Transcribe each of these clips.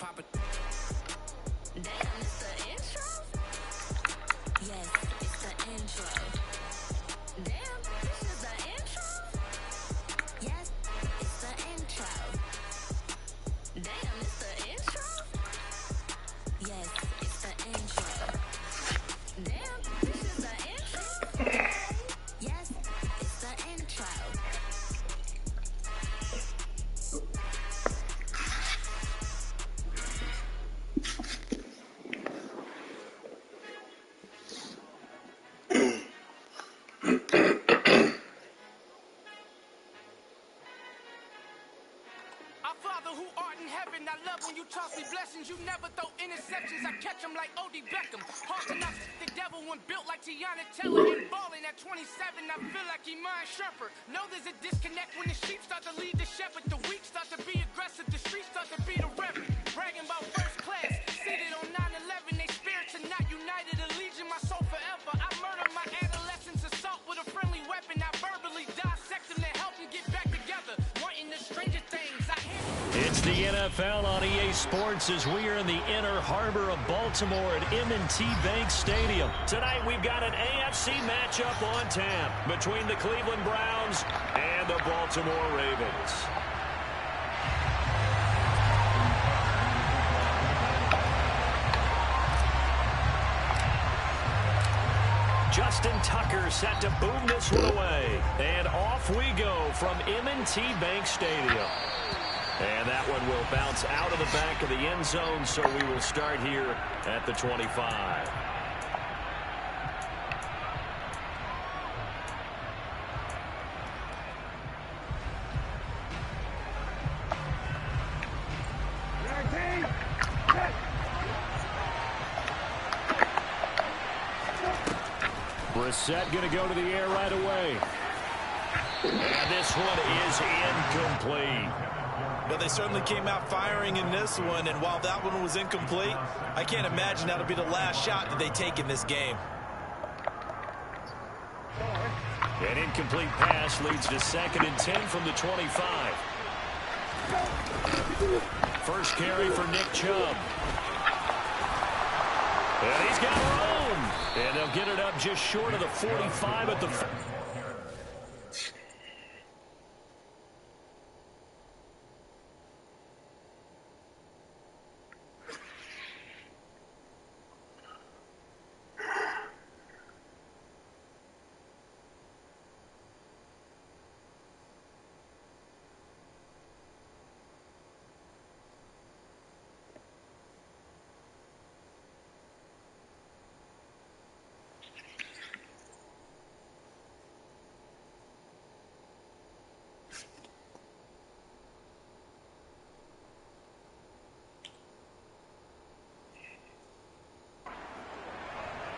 Damn, it's the intro? Yes, it's the intro. Damn, this is the intro? Yes, it's the intro. Damn, it's the intro? Yes, it's the intro. Damn, this is the intro? Yes, it's the intro. Our Father who art in heaven, I love when you toss me blessings. You never throw interceptions, I catch them like O.D. Beckham. Hard to knock the devil when built like Tiana Taylor. And balling at 27, I feel like he mine shepherd. Know there's a disconnect when the sheep start to lead the shepherd. The weak start to be aggressive, the streets start to be the reverend. Bragging about first class, seated on 9/11. They spirits are not united, a legion, my soul forever. I murder my adolescence, assault with a friendly weapon. I verbally dissect them to help them get back together. Wanting the stranger things, I hear. It's the NFL on EA Sports as we are in the inner harbor of Baltimore at M&T Bank Stadium. Tonight we've got an AFC matchup on tap between the Cleveland Browns and the Baltimore Ravens. Justin Tucker set to boom this one away. And off we go from M&T Bank Stadium. And that one will bounce out of the back of the end zone, so we will start here at the 25. Brissett going to go to the air right away. And this one is incomplete. But they certainly came out firing in this one, and while that one was incomplete, I can't imagine that'll be the last shot that they take in this game. An incomplete pass leads to 2nd and 10 from the 25. First carry for Nick Chubb. And he's got room. And they'll get it up just short of the 45 at the...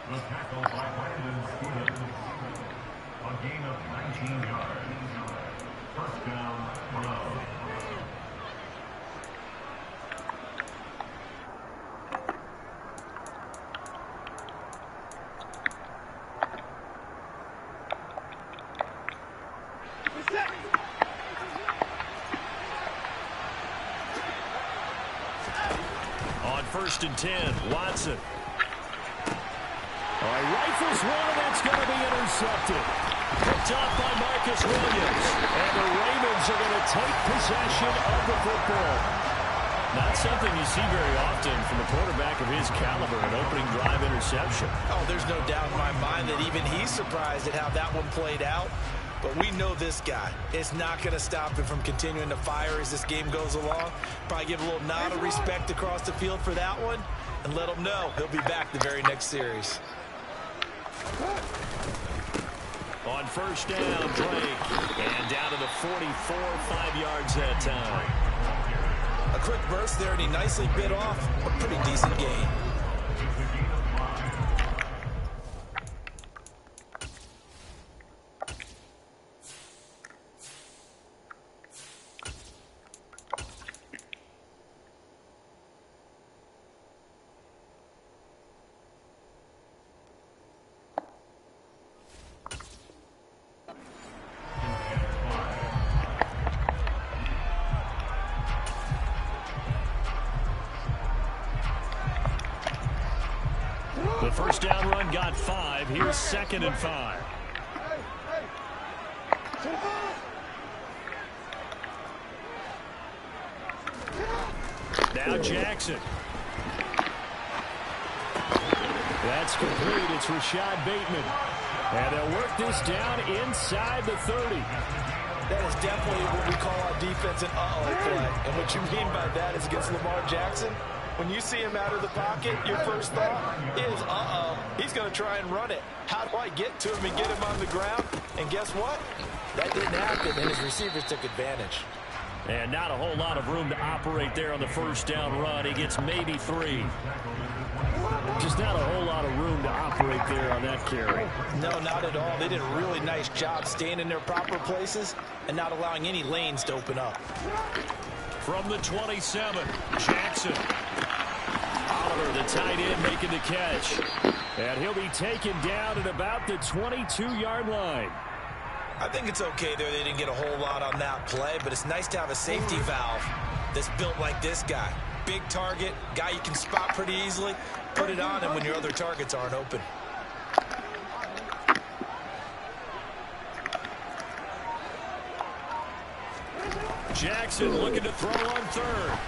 The tackle by Brandon Stevens. A gain of 19 yards. First down, Browns. On 1st and 10, Watson. All right, rifles one, and that's going to be intercepted. Picked off by Marcus Williams. And the Ravens are going to take possession of the football. Not something you see very often from a quarterback of his caliber, an opening drive interception. Oh, there's no doubt in my mind that even he's surprised at how that one played out. But we know this guy. It's not going to stop him from continuing to fire as this game goes along. Probably give a little nod of respect across the field for that one and let him know he'll be back the very next series. On 1st down, Drake. And down to the 44, 5 yards that time. A quick burst there, and he nicely bit off a pretty decent gain. The first down run got 5. Here's 2nd and 5. Now Jackson. That's complete. It's Rashad Bateman. And they'll work this down inside the 30. That is definitely what we call our defense an uh-oh play. And what you mean by that is against Lamar Jackson, when you see him out of the pocket, your first thought is, uh-oh, he's going to try and run it. How do I get to him and get him on the ground? And guess what? That didn't happen, and his receivers took advantage. And not a whole lot of room to operate there on the first down run. He gets maybe 3. Just not a whole lot of room to operate there on that carry. No, not at all. They did a really nice job staying in their proper places and not allowing any lanes to open up. From the 27, Jackson. Oliver, the tight end, making the catch. And he'll be taken down at about the 22-yard line. I think it's okay there. They didn't get a whole lot on that play, but it's nice to have a safety valve that's built like this guy. Big target, guy you can spot pretty easily. Put it on him when your other targets aren't open. Jackson looking to throw on 3rd.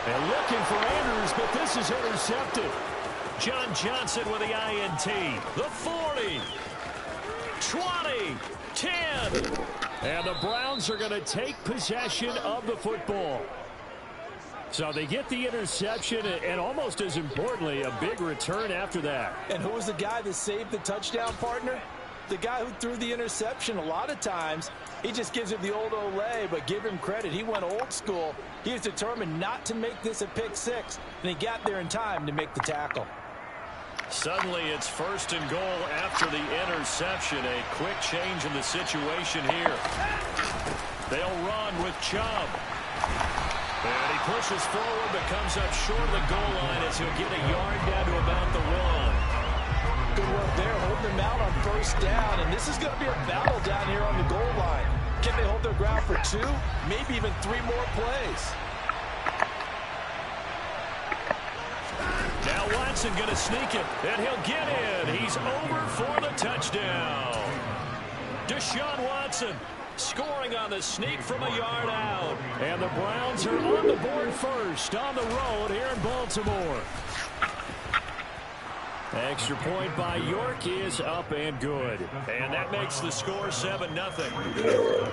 And looking for Andrews, but this is intercepted. John Johnson with the INT. The 40. 20. 10. And the Browns are going to take possession of the football. So they get the interception, and almost as importantly, a big return after that. And who was the guy that saved the touchdown, partner? The guy who threw the interception. A lot of times, he just gives it the old Olay, but give him credit. He went old school. He was determined not to make this a pick 6, and he got there in time to make the tackle. Suddenly, it's 1st and goal after the interception. A quick change in the situation here. They'll run with Chubb. And he pushes forward, but comes up short of the goal line as he'll get a yard down to about the 1. Good work there, holding them out on 1st down, and this is going to be a battle down here on the goal line. Can they hold their ground for 2, maybe even 3 more plays? Now Watson going to sneak it, and he'll get in. He's over for the touchdown. Deshaun Watson scoring on the sneak from a yard out. And the Browns are on the board first on the road here in Baltimore. Extra point by York is up and good. And that makes the score 7-0.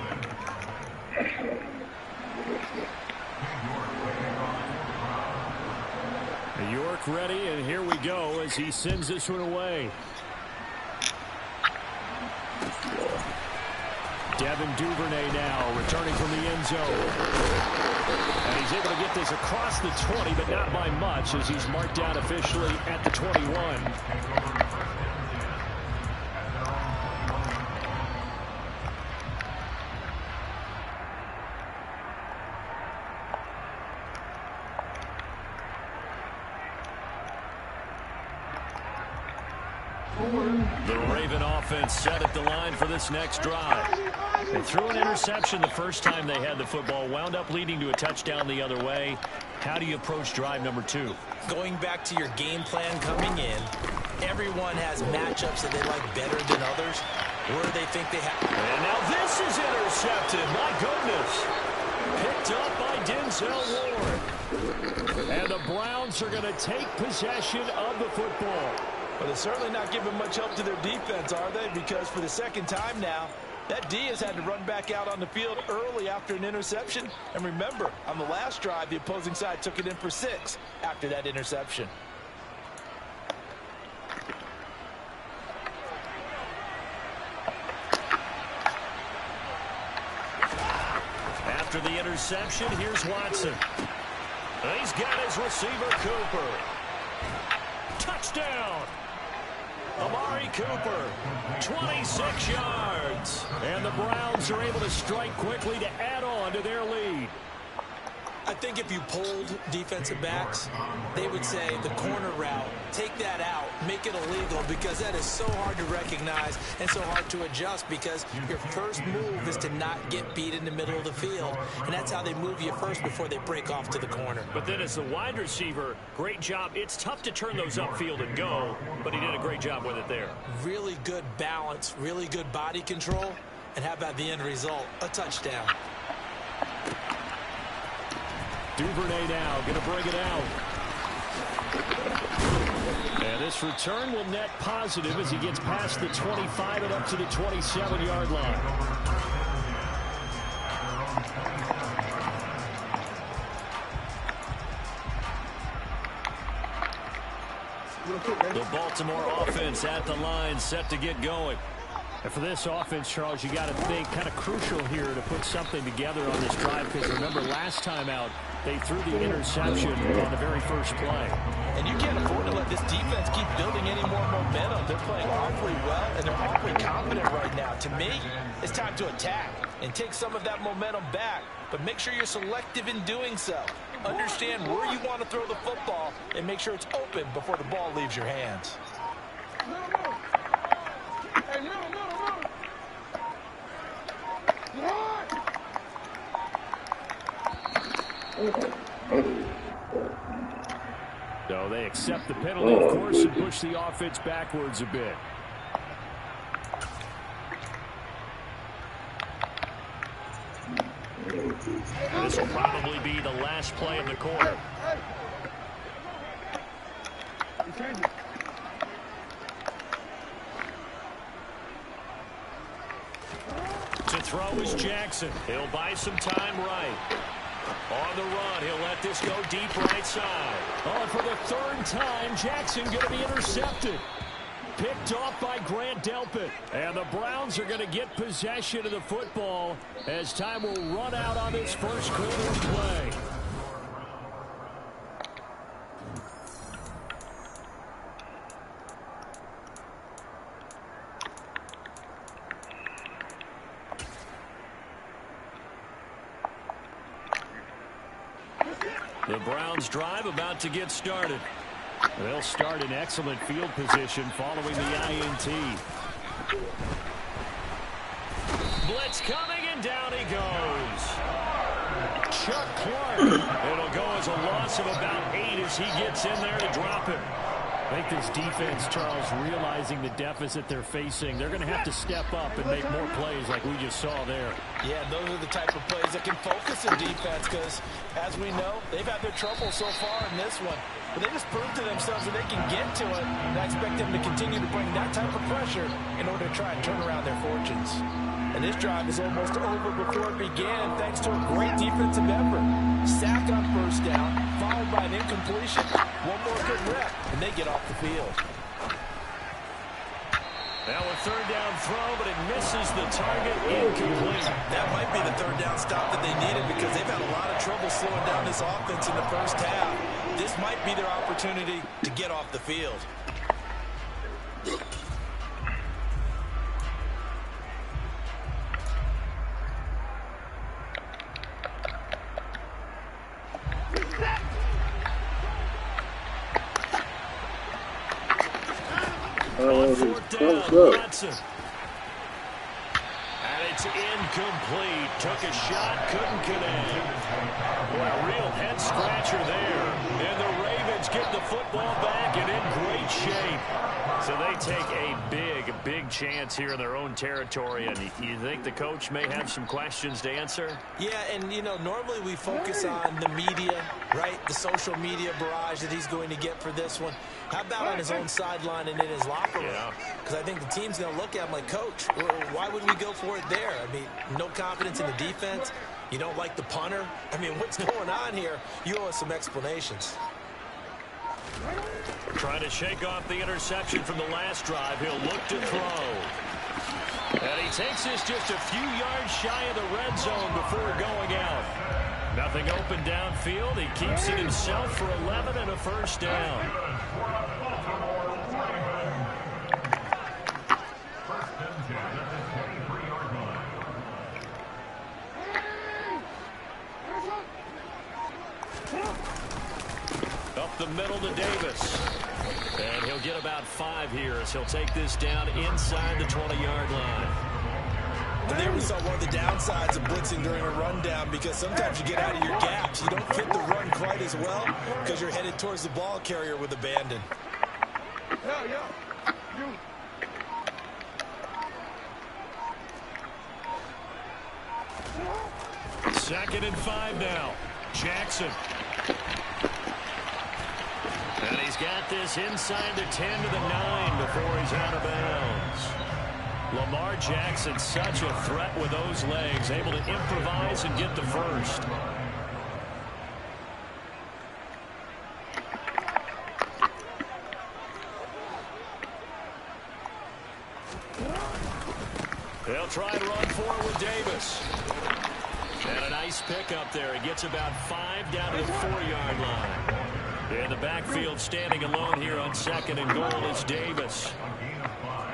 York ready, and here we go as he sends this one away. Devin Duvernay now returning from the end zone. And he's able to get this across the 20, but not by much as he's marked down officially at the 21. The Raven offense set at the line for this next drive. They threw an interception the first time they had the football, wound up leading to a touchdown the other way. How do you approach drive number 2? Going back to your game plan coming in, everyone has matchups that they like better than others, where they think they have. And now this is intercepted. My goodness. Picked up by Denzel Ward. And the Browns are going to take possession of the football. But they're certainly not giving much help to their defense, are they? Because for the second time now, that D has had to run back out on the field early after an interception. And remember, on the last drive, the opposing side took it in for 6 after that interception. After the interception, here's Watson. He's got his receiver, Cooper. Touchdown! Amari Cooper, 26 yards. And the Browns are able to strike quickly to add on to their lead. I think if you polled defensive backs, they would say the corner route, take that out, make it illegal, because that is so hard to recognize and so hard to adjust, because your first move is to not get beat in the middle of the field, and that's how they move you first before they break off to the corner. But then as the wide receiver, great job. It's tough to turn those upfield and go, but he did a great job with it there. Really good balance, really good body control, and how about the end result? A touchdown. Duvernay now going to bring it out. And this return will net positive as he gets past the 25 and up to the 27-yard line. The Baltimore offense at the line, set to get going. And for this offense, Charles, you got to think kind of crucial here to put something together on this drive, because remember last time out, they threw the interception on the very first play. And you can't afford to let this defense keep building any more momentum. They're playing awfully well, and they're awfully confident right now. To me, it's time to attack and take some of that momentum back, but make sure you're selective in doing so. Understand where you want to throw the football and make sure it's open before the ball leaves your hands. So they accept the penalty, of course, and push the offense backwards a bit. This will probably be the last play of the quarter. To throw is Jackson. He'll buy some time right. On the run, he'll let this go deep right side. Oh, and for the third time, Jackson going to be intercepted. Picked off by Grant Delpit. And the Browns are going to get possession of the football as time will run out on this first quarter of play. The Browns drive about to get started. They'll start in excellent field position following the INT. Blitz coming, and down he goes. Chuck Clark. It'll go as a loss of about 8 as he gets in there to drop him. I think this defense, Charles, realizing the deficit they're facing, they're going to have to step up and make more plays like we just saw there. Yeah, those are the type of plays that can focus in defense, because, as we know, they've had their trouble so far in this one. But they just proved to themselves that they can get to it, and I expect them to continue to bring that type of pressure in order to try and turn around their fortunes. And this drive is almost over before it began, thanks to a great defensive effort. Sack on first down, followed by an incompletion. One more good rep, and they get off the field. Now a third down throw, but it misses the target, incomplete. That might be the third down stop that they needed, because they've had a lot of trouble slowing down this offense in the first half. This might be their opportunity to get off the field. On fourth down, Watson. And it's incomplete. Took a shot, couldn't connect. Boy, a real head-scratcher there. And the Ravens get the football back and in great shape. So they take a big chance here in their own territory. And you think the coach may have some questions to answer? Yeah, and, you know, normally we focus on the media, right? The social media barrage that he's going to get for this one. How about on his own sideline and in his locker room? Because I think the team's going to look at him like, Coach, why wouldn't we go for it there? I mean, no confidence in the defense. You don't like the punter? I mean, what's going on here? You owe us some explanations. Trying to shake off the interception from the last drive. He'll look to throw. And he takes this just a few yards shy of the red zone before going out. Nothing open downfield. He keeps it himself for 11 and a first down. the middle to Davis. And he'll get about 5 here as he'll take this down inside the 20-yard line. And there we saw one of the downsides of blitzing during a rundown, because sometimes you get out of your gaps. You don't fit the run quite as well because you're headed towards the ball carrier with abandon. Second and 5 now. Jackson. And he's got this inside the 10 to the 9 before he's out of bounds. Lamar Jackson, such a threat with those legs, able to improvise and get the first. They'll try and run forward with Davis. And a nice pick up there. He gets about 5 down to the 4-yard line. In the backfield, standing alone here on second and goal is Davis. A gain of 5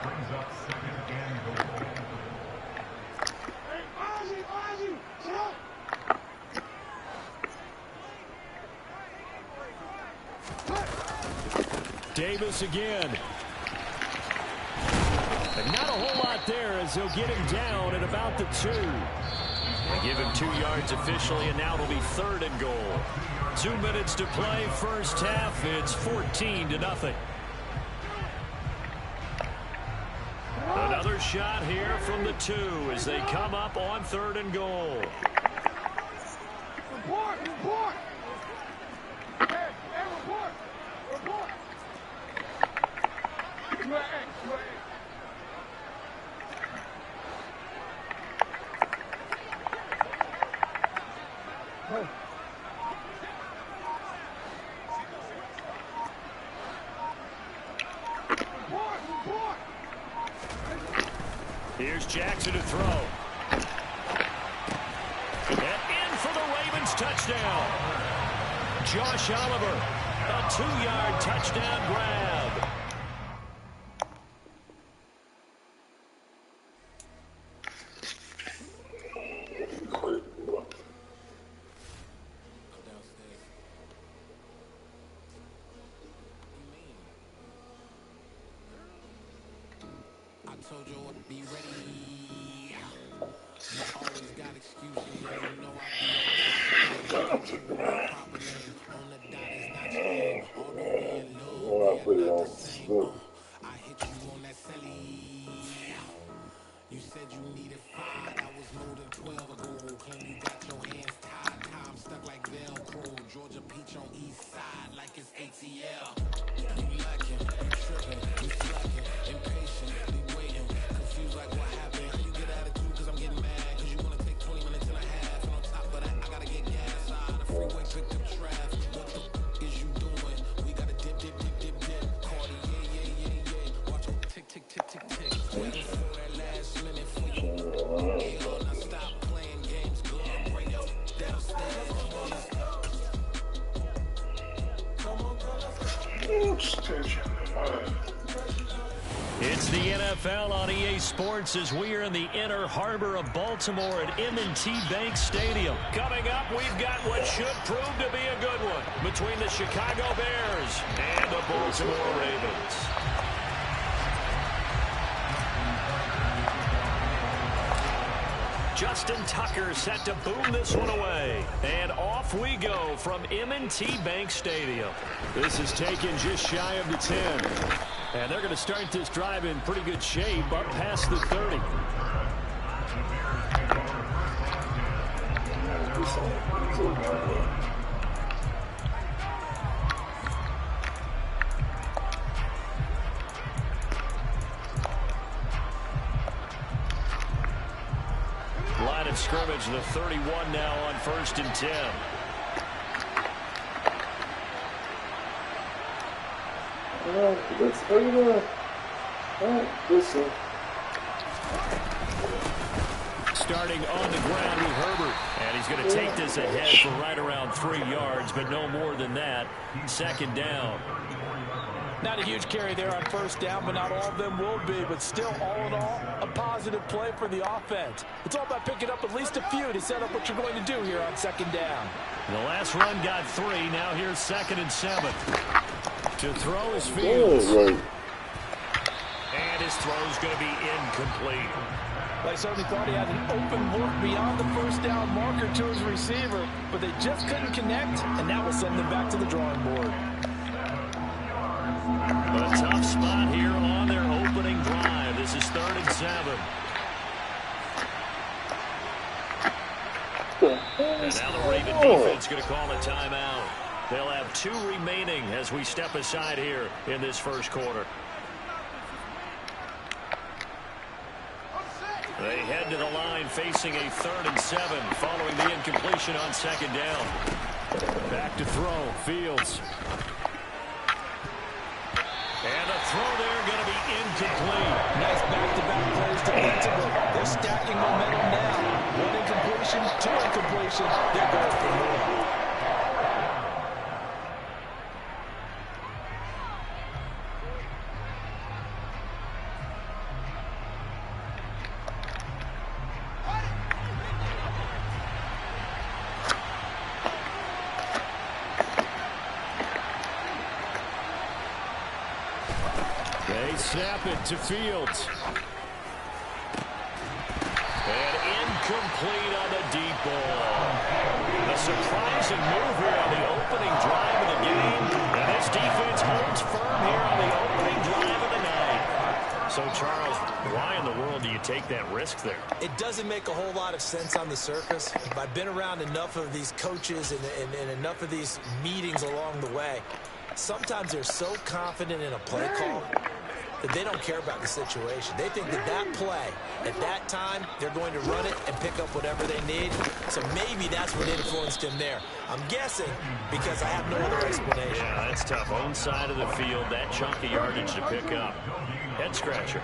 brings up second and goal. Davis again. And not a whole lot there as they'll get him down at about the 2. They give him 2 yards officially, and now it'll be third and goal. 2 minutes to play, first half. It's 14-0. Another shot here from the 2 as they come up on third and goal. Report! Hey, report! Here's Jackson to throw. And in for the Ravens touchdown. Josh Oliver, a 2-yard touchdown grab. Told you I'd be ready. You always got excuses, yeah, you know I be on the dot is not your although we in love, we are not the same. I hit you on that celly. You said you needed 5, that was more than 12 ago. Claim you got your hands tied, time stuck like Velcro. Georgia Peach on east side like it's ATL. You lacking, you tripping, you slacking, impatient. Like what happened? How you get attitude? Cause I'm getting mad. Cause you wanna take 20 minutes and a half. And on top of that, I gotta get gas out of the freeway, picked up traffic. What the f is you doing? We gotta dip. Cardi, yeah. Watch your tick. Waiting for that last minute for you. Hell, now stop playing games. Go and bring your downstairs. Come on, It's the NFL on EA Sports as we are in the inner harbor of Baltimore at M&T Bank Stadium. Coming up, we've got what should prove to be a good one between the Chicago Bears and the Baltimore Ravens. Justin Tucker set to boom this one away. And off we go from M&T Bank Stadium. This is taken just shy of the 10. And they're going to start this drive in pretty good shape up past the 30. Line of scrimmage, the 31 now on 1st and 10. Let's go. Listen. Starting on the ground with Herbert. And he's going to take this ahead for right around 3 yards, but no more than that. Second down. Not a huge carry there on first down, but not all of them will be. But still, all in all, a positive play for the offense. It's all about picking up at least a few to set up what you're going to do here on second down. The last run got 3. Now here's 2nd and 7. To throw is Fields. And his throw's going to be incomplete. They certainly thought he had an open look beyond the first down marker to his receiver, but they just couldn't connect, and that will send them back to the drawing board. A tough spot here on their opening drive. This is 3rd and 7. And now the Raven defense going to call a timeout. They'll have 2 remaining as we step aside here in this first quarter. They head to the line facing a 3rd and 7 following the incompletion on 2nd down. Back to throw. Fields. And a throw there going to be incomplete. Nice back-to-back plays defensively. They're stacking momentum now. 1 incompletion, 2 incompletion. They're going for more. They snap it to Fields. And incomplete on the deep ball. A surprising move here on the opening drive of the game. And this defense holds firm here on the opening drive of the night. So, Charles, why in the world do you take that risk there? It doesn't make a whole lot of sense on the surface. I've been around enough of these coaches and enough of these meetings along the way. Sometimes they're so confident in a play call that they don't care about the situation. They think that that play, at that time, they're going to run it and pick up whatever they need. So maybe that's what influenced him there. I'm guessing because I have no other explanation. Yeah, that's tough. Own side of the field, that chunk of yardage to pick up. Head scratcher.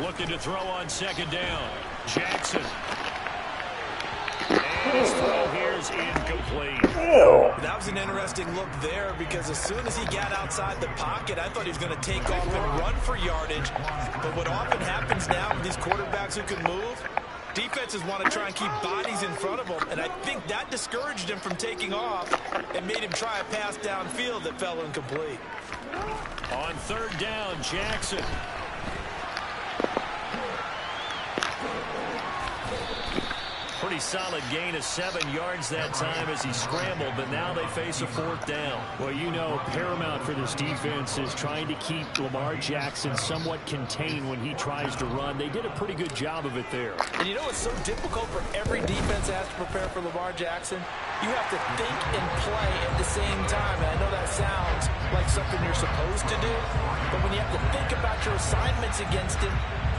Looking to throw on 2nd down. Jackson. And his throw here is incomplete. That was an interesting look there because as soon as he got outside the pocket, I thought he was going to take off and run for yardage. But what often happens now with these quarterbacks who can move, defenses want to try and keep bodies in front of them, and I think that discouraged him from taking off and made him try a pass downfield that fell incomplete. On 3rd down, Jackson. Pretty solid gain of 7 yards that time as he scrambled, but now they face a 4th down. Well, you know, paramount for this defense is trying to keep Lamar Jackson somewhat contained when he tries to run. They did a pretty good job of it there. And you know what's so difficult for every defense that has to prepare for Lamar Jackson? You have to think and play at the same time. And I know that sounds like something you're supposed to do, but when you have to think about your assignments against him,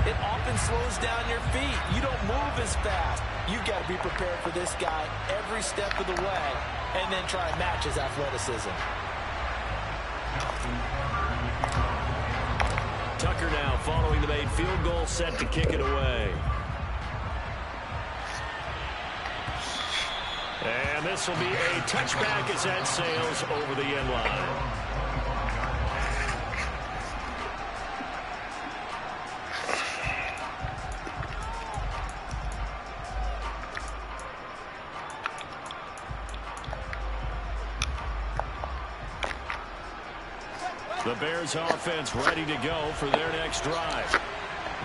it often slows down your feet. You don't move as fast. You've got to be prepared for this guy every step of the way and then try and match his athleticism. Tucker now following the made field goal, set to kick it away. And this will be a touchback as that sails over the end line. The Bears offense ready to go for their next drive.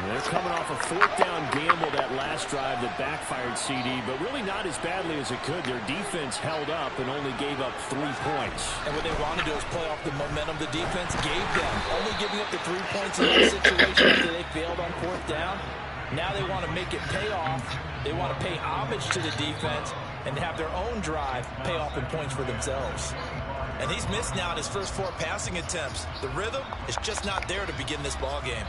They're coming off a 4th down gamble that last drive that backfired CD, but really not as badly as it could. Their defense held up and only gave up 3 points. And what they want to do is play off the momentum the defense gave them. Only giving up the 3 points in that situation after they failed on 4th down. Now they want to make it pay off. They want to pay homage to the defense and have their own drive pay off in points for themselves. And he's missed now in his first 4 passing attempts. The rhythm is just not there to begin this ball game.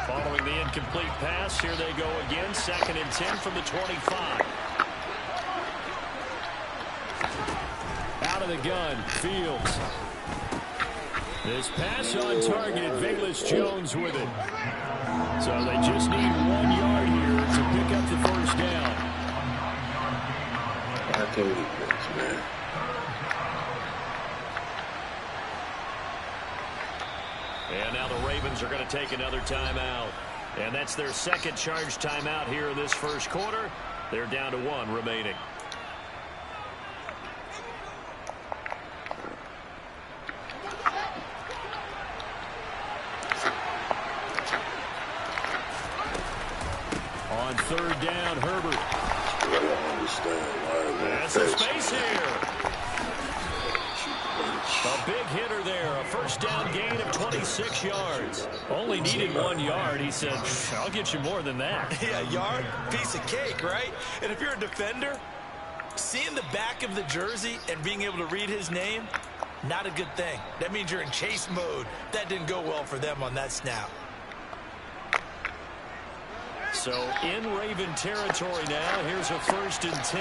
Following the incomplete pass, here they go again. 2nd and 10 from the 25. Out of the gun, Fields. This pass on target, Velus Jones with it. So they just need 1 yard here to pick up the first down. I can't eat this, man. And now the Ravens are going to take another timeout. And that's their second charge timeout here in this first quarter. They're down to 1 remaining. On third down, Herbert. I don't understand why. That's some space here. A big hitter there. A first down gain of 26 yards. Only needed 1 yard. He said, I'll get you more than that. Yeah, yard, piece of cake, right? And if you're a defender, seeing the back of the jersey and being able to read his name, not a good thing. That means you're in chase mode. That didn't go well for them on that snap. So in Raven territory now, here's a 1st and 10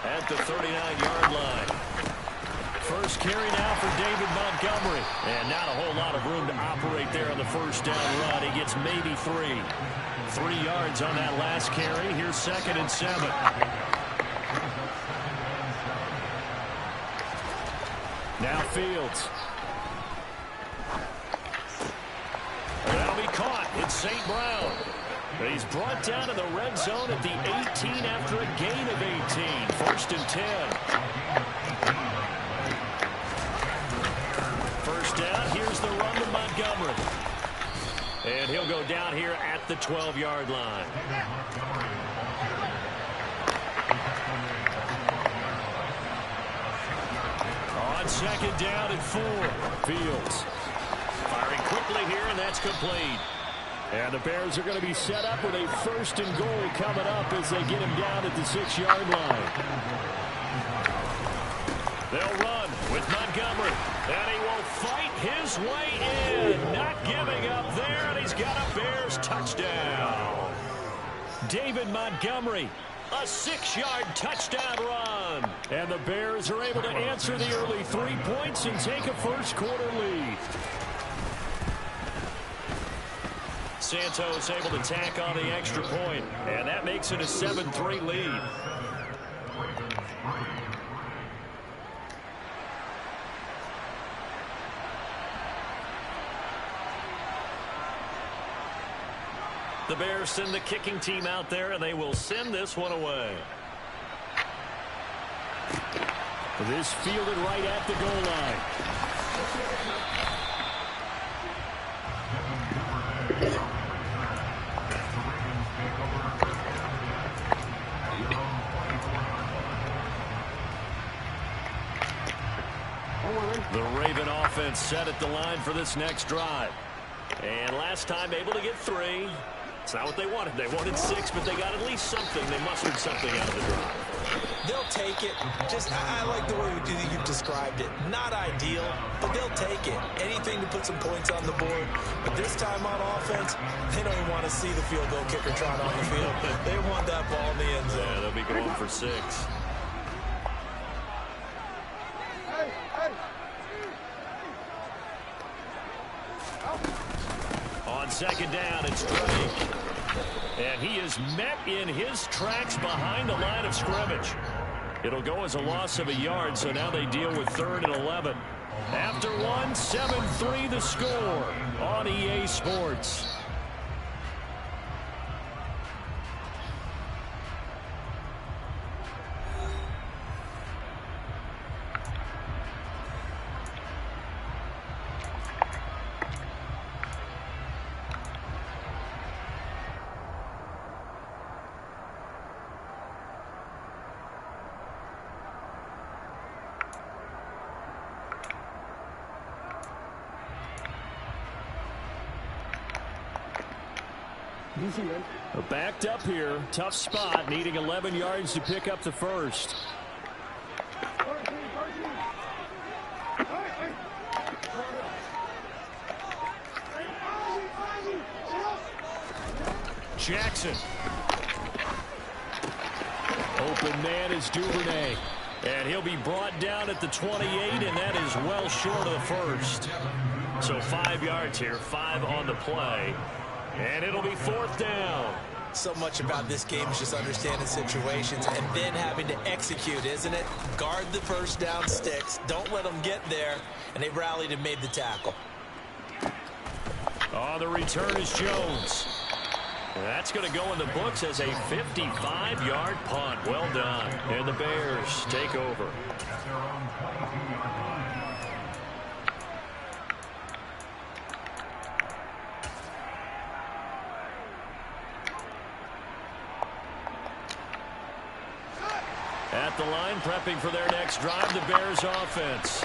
at the 39-yard line. First carry now for David Montgomery. And not a whole lot of room to operate there on the first down run. He gets maybe 3. 3 yards on that last carry. Here's 2nd and 7. Now Fields. That'll be caught. It's St. Brown. He's brought down to the red zone at the 18 after a gain of 18. 1st and 10. First down, here's the run to Montgomery. And he'll go down here at the 12-yard line. On 2nd down and 4. Fields firing quickly here, and that's complete. And the Bears are going to be set up with a 1st and goal coming up as they get him down at the 6-yard line. They'll run with Montgomery, and he will fight his way in. Not giving up there, and he's got a Bears touchdown. David Montgomery, a 6-yard touchdown run. And the Bears are able to answer the early 3 points and take a first quarter lead. Santos able to tack on the extra point, and that makes it a 7-3 lead. The Bears send the kicking team out there, and they will send this one away. This fielded right at the goal line. The Raven offense set at the line for this next drive. And last time able to get 3. It's not what they wanted. They wanted 6, but they got at least something. They mustered something out of the drive. They'll take it. I like the way you've described it. Not ideal, but they'll take it. Anything to put some points on the board. But this time on offense, they don't even want to see the field goal kicker trot on the field. They want that ball in the end zone. Yeah, they'll be going for 6. On 2nd down, it's Drake. And he is met in his tracks behind the line of scrimmage. It'll go as a loss of a yard, so now they deal with 3rd and 11. After 1, 7-3 the score on EA Sports. Backed up here. Tough spot. Needing 11 yards to pick up the first. Jackson. Open man is Duvernay. And he'll be brought down at the 28, and that is well short of the first. So 5 yards here, 5 on the play. And it'll be 4th down. So much about this game is just understanding situations and then having to execute, isn't it? Guard the first down sticks. Don't let them get there. And they rallied and made the tackle. On the return is Jones. That's going to go in the books as a 55-yard punt. Well done. And the Bears take over. At the line, prepping for their next drive, the Bears offense.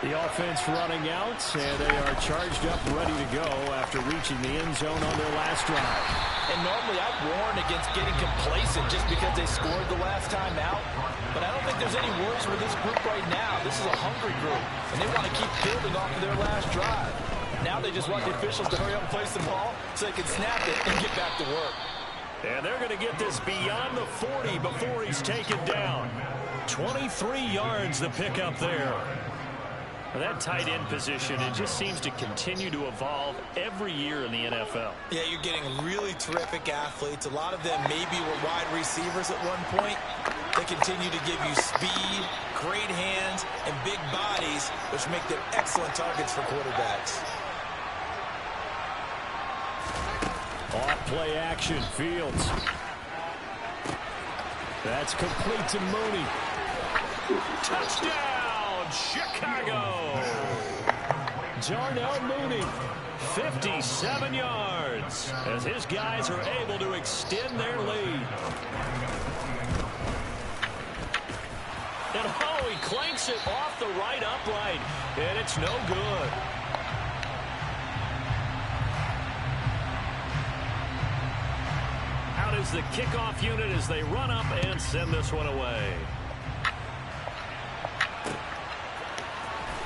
The offense running out, and they are charged up, ready to go after reaching the end zone on their last drive. And normally I'd warn against getting complacent just because they scored the last time out. But I don't think there's any worries with this group right now. This is a hungry group, and they want to keep building off of their last drive. Now they just want the officials to hurry up and place the ball so they can snap it and get back to work. And they're going to get this beyond the 40 before he's taken down. 23 yards the pickup there. That tight end position, it just seems to continue to evolve every year in the NFL. Yeah, you're getting really terrific athletes. A lot of them maybe were wide receivers at one point. They continue to give you speed, great hands, and big bodies, which make them excellent targets for quarterbacks. Off play action, Fields. That's complete to Mooney. Touchdown, Chicago! Darnell Mooney, 57 yards, as his guys are able to extend their lead. And oh, he clanks it off the right upright, and it's no good. Out is the kickoff unit as they run up and send this one away.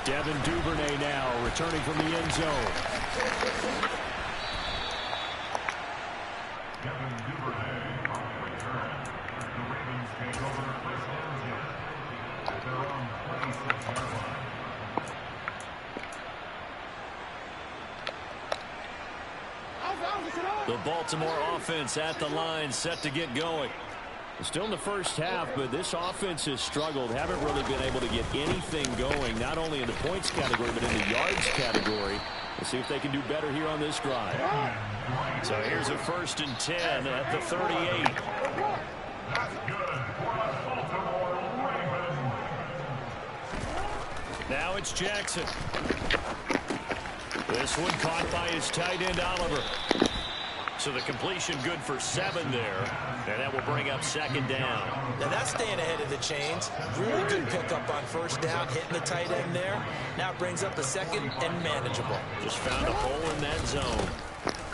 Devin Duvernay now returning from the end zone. Devin Duvernay on the return. The Ravens take over first down unit at their own 26-yard line. The Baltimore offense at the line, set to get going. Still in the first half, but this offense has struggled. Haven't really been able to get anything going, not only in the points category, but in the yards category. We'll see if they can do better here on this drive. So here's a 1st and 10 at the 38. That's good for the Baltimore Ravens. Now it's Jackson. This one caught by his tight end, Oliver. So the completion good for 7 there. And that will bring up 2nd down. Now that's staying ahead of the chains. Really good pickup on first down, hitting the tight end there. Now it brings up the 2nd and manageable. Just found a hole in that zone.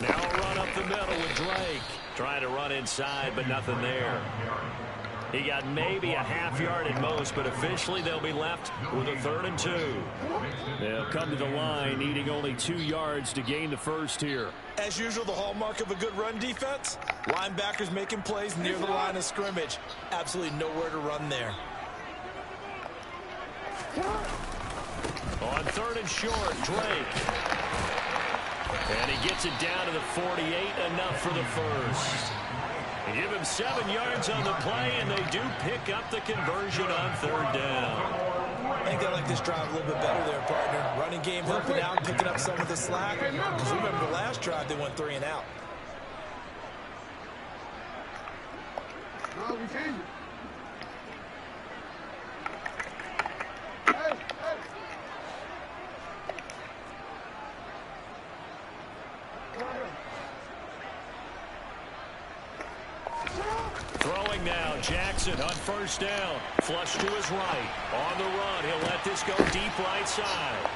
Now a run up the middle with Drake. Trying to run inside, but nothing there. He got maybe a half yard at most, but officially they'll be left with a 3rd and 2. They'll come to the line, needing only 2 yards to gain the first here. As usual, the hallmark of a good run defense, linebackers making plays near the line of scrimmage. Absolutely nowhere to run there. On 3rd and short, Drake. And he gets it down to the 48, enough for the first. They give him 7 yards on the play, and they do pick up the conversion on 3rd down. I think they like this drive a little bit better there, partner. Running game helping out, picking up some of the slack. Because remember the last drive, they went 3 and out. No, we changed it. Throwing now, Jackson on 1st down. Flush to his right. On the run, he'll let this go deep right side.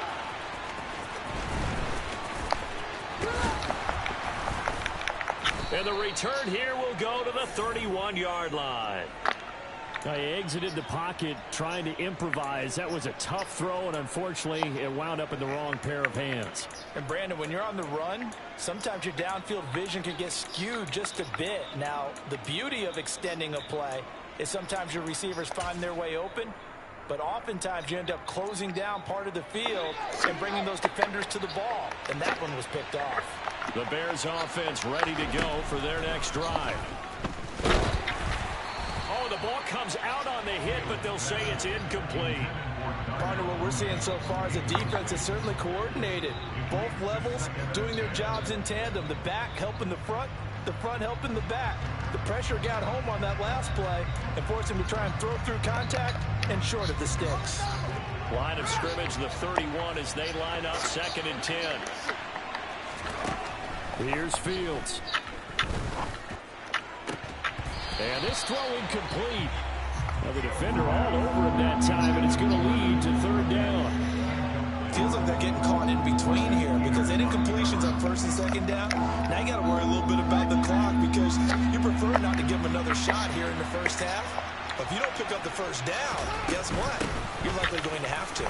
And the return here will go to the 31-yard line. Now he exited the pocket trying to improvise. That was a tough throw, and unfortunately, it wound up in the wrong pair of hands. And Brandon, when you're on the run, sometimes your downfield vision can get skewed just a bit. Now, the beauty of extending a play is sometimes your receivers find their way open, but oftentimes you end up closing down part of the field and bringing those defenders to the ball, and that one was picked off. The Bears offense ready to go for their next drive. Oh, the ball comes out on the hit, but they'll say it's incomplete. Partner, what we're seeing so far is the defense is certainly coordinated. Both levels doing their jobs in tandem. The back helping the front helping the back. The pressure got home on that last play and forced him to try and throw through contact and short of the sticks. Line of scrimmage, the 31 as they line up 2nd and 10. Here's Fields. And this throw incomplete. Well, the defender all over him that time, and it's going to lead to 3rd down. Feels like they're getting caught in between here because any completions on 1st and 2nd down, now you got to worry a little bit about the clock because you prefer not to give them another shot here in the first half. But if you don't pick up the 1st down, guess what? You're likely going to have to.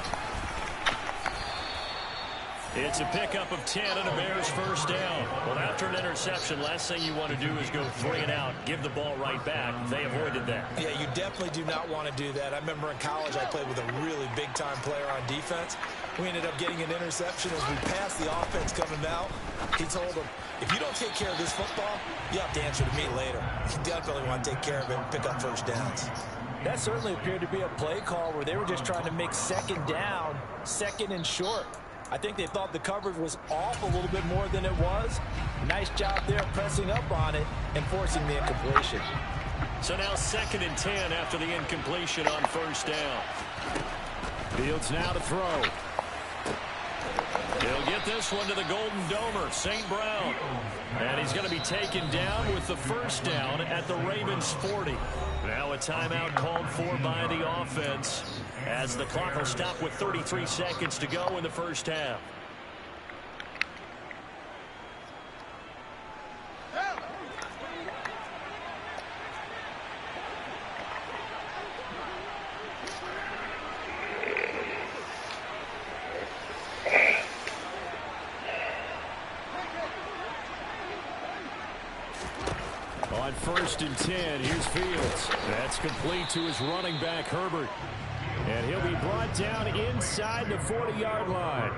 It's a pickup of 10 and a Bears 1st down. Well, after an interception, last thing you want to do is go 3 and out, give the ball right back. They avoided that. Yeah, you definitely do not want to do that. I remember in college I played with a really big-time player on defense. We ended up getting an interception as we passed the offense coming out. He told him, if you don't take care of this football, you have to answer to me later. You definitely want to take care of it and pick up 1st downs. That certainly appeared to be a play call where they were just trying to make 2nd down, 2nd and short. I think they thought the coverage was off a little bit more than it was. Nice job there pressing up on it and forcing the incompletion. So now 2nd and 10 after the incompletion on 1st down. Fields now to throw. He'll get this one to the Golden Domer, St. Brown. And he's going to be taken down with the 1st down at the Ravens 40. Now a timeout called for by the offense as the clock will stop with 33 seconds to go in the 1st half. On 1st and 10, here's Fields. That's complete to his running back, Herbert. And he'll be brought down inside the 40-yard line.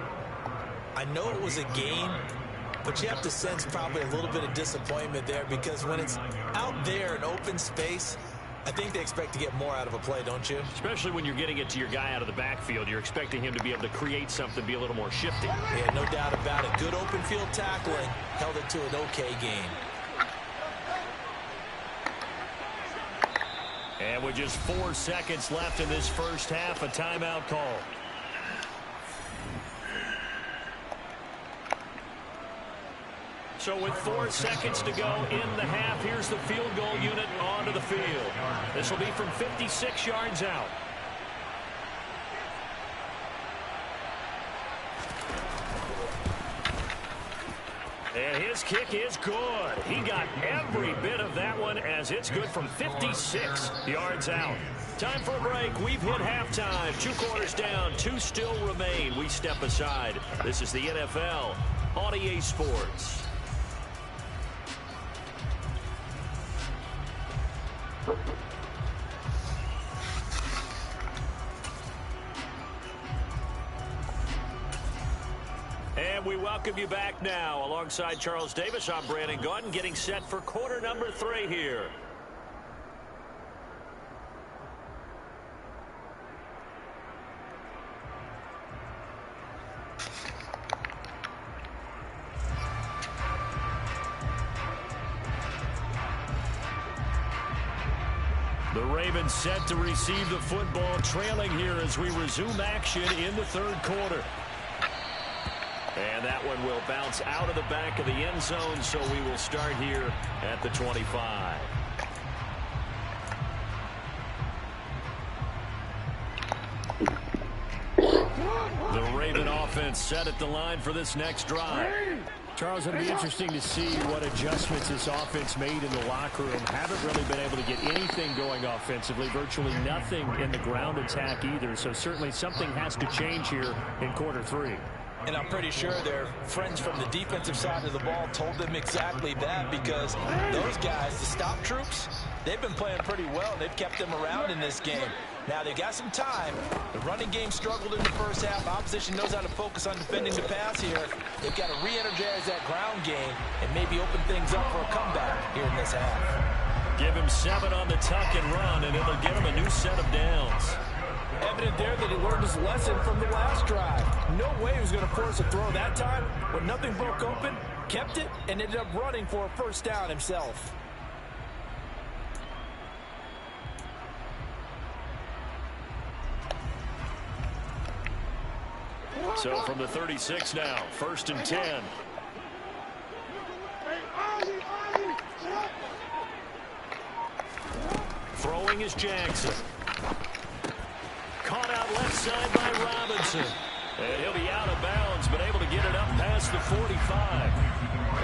I know it was a gain, but you have to sense probably a little bit of disappointment there because when it's out there in open space, I think they expect to get more out of a play, don't you? Especially when you're getting it to your guy out of the backfield. You're expecting him to be able to create something, be a little more shifty. Yeah, no doubt about it. Good open field tackling held it to an okay gain. And with just 4 seconds left in this 1st half, a timeout call. So with 4 seconds to go in the half, here's the field goal unit onto the field. This will be from 56 yards out. And his kick is good. He got every bit of that one as it's good from 56 yards out. Time for a break. We've hit halftime. 2 quarters down. 2 still remain. We step aside. This is the NFL on EA Sports. And we welcome you back now. Alongside Charles Davis, I'm Brandon Gaudin, getting set for quarter number 3 here. The Ravens set to receive the football, trailing here as we resume action in the 3rd quarter. And that one will bounce out of the back of the end zone, so we will start here at the 25. The Raven offense set at the line for this next drive. Charles, it'll be interesting to see what adjustments this offense made in the locker room. Haven't really been able to get anything going offensively, virtually nothing in the ground attack either. So certainly something has to change here in quarter 3. And I'm pretty sure their friends from the defensive side of the ball told them exactly that, because those guys, the stop troops, they've been playing pretty well. They've kept them around in this game. Now, they've got some time. The running game struggled in the first half. Opposition knows how to focus on defending the pass here. They've got to re-energize that ground game and maybe open things up for a comeback here in this half. Give him 7 on the tuck and run, and it'll get him a new set of downs. Evident there that he learned his lesson from the last drive. No way he was going to force a throw that time. When nothing broke open, kept it, and ended up running for a first down himself. So from the 36 now, 1st and 10. Throwing is Jackson. Caught out left side by Robinson. And he'll be out of bounds, but able to get it up past the 45.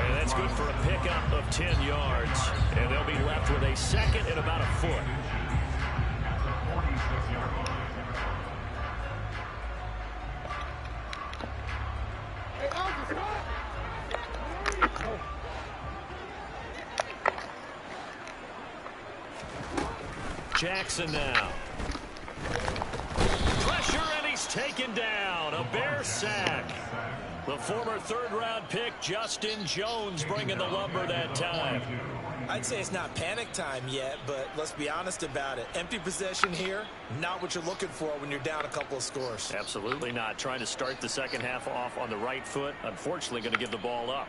And that's good for a pickup of 10 yards. And they'll be left with a second and about a foot. Jackson now. Pressure, and he's taken down. A Bear sack. The former third-round pick, Justin Jones, bringing the lumber that time. I'd say it's not panic time yet, but let's be honest about it. Empty possession here, not what you're looking for when you're down a couple of scores. Absolutely not. Trying to start the second half off on the right foot. Unfortunately, going to give the ball up.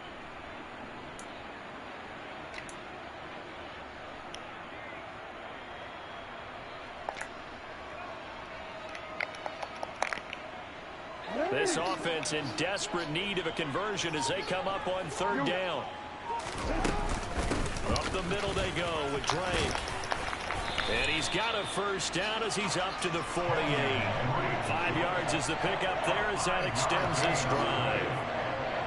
This offense in desperate need of a conversion as they come up on 3rd down. Up the middle they go with Drake. And he's got a first down as he's up to the 48. 5 yards is the pickup there as that extends this drive.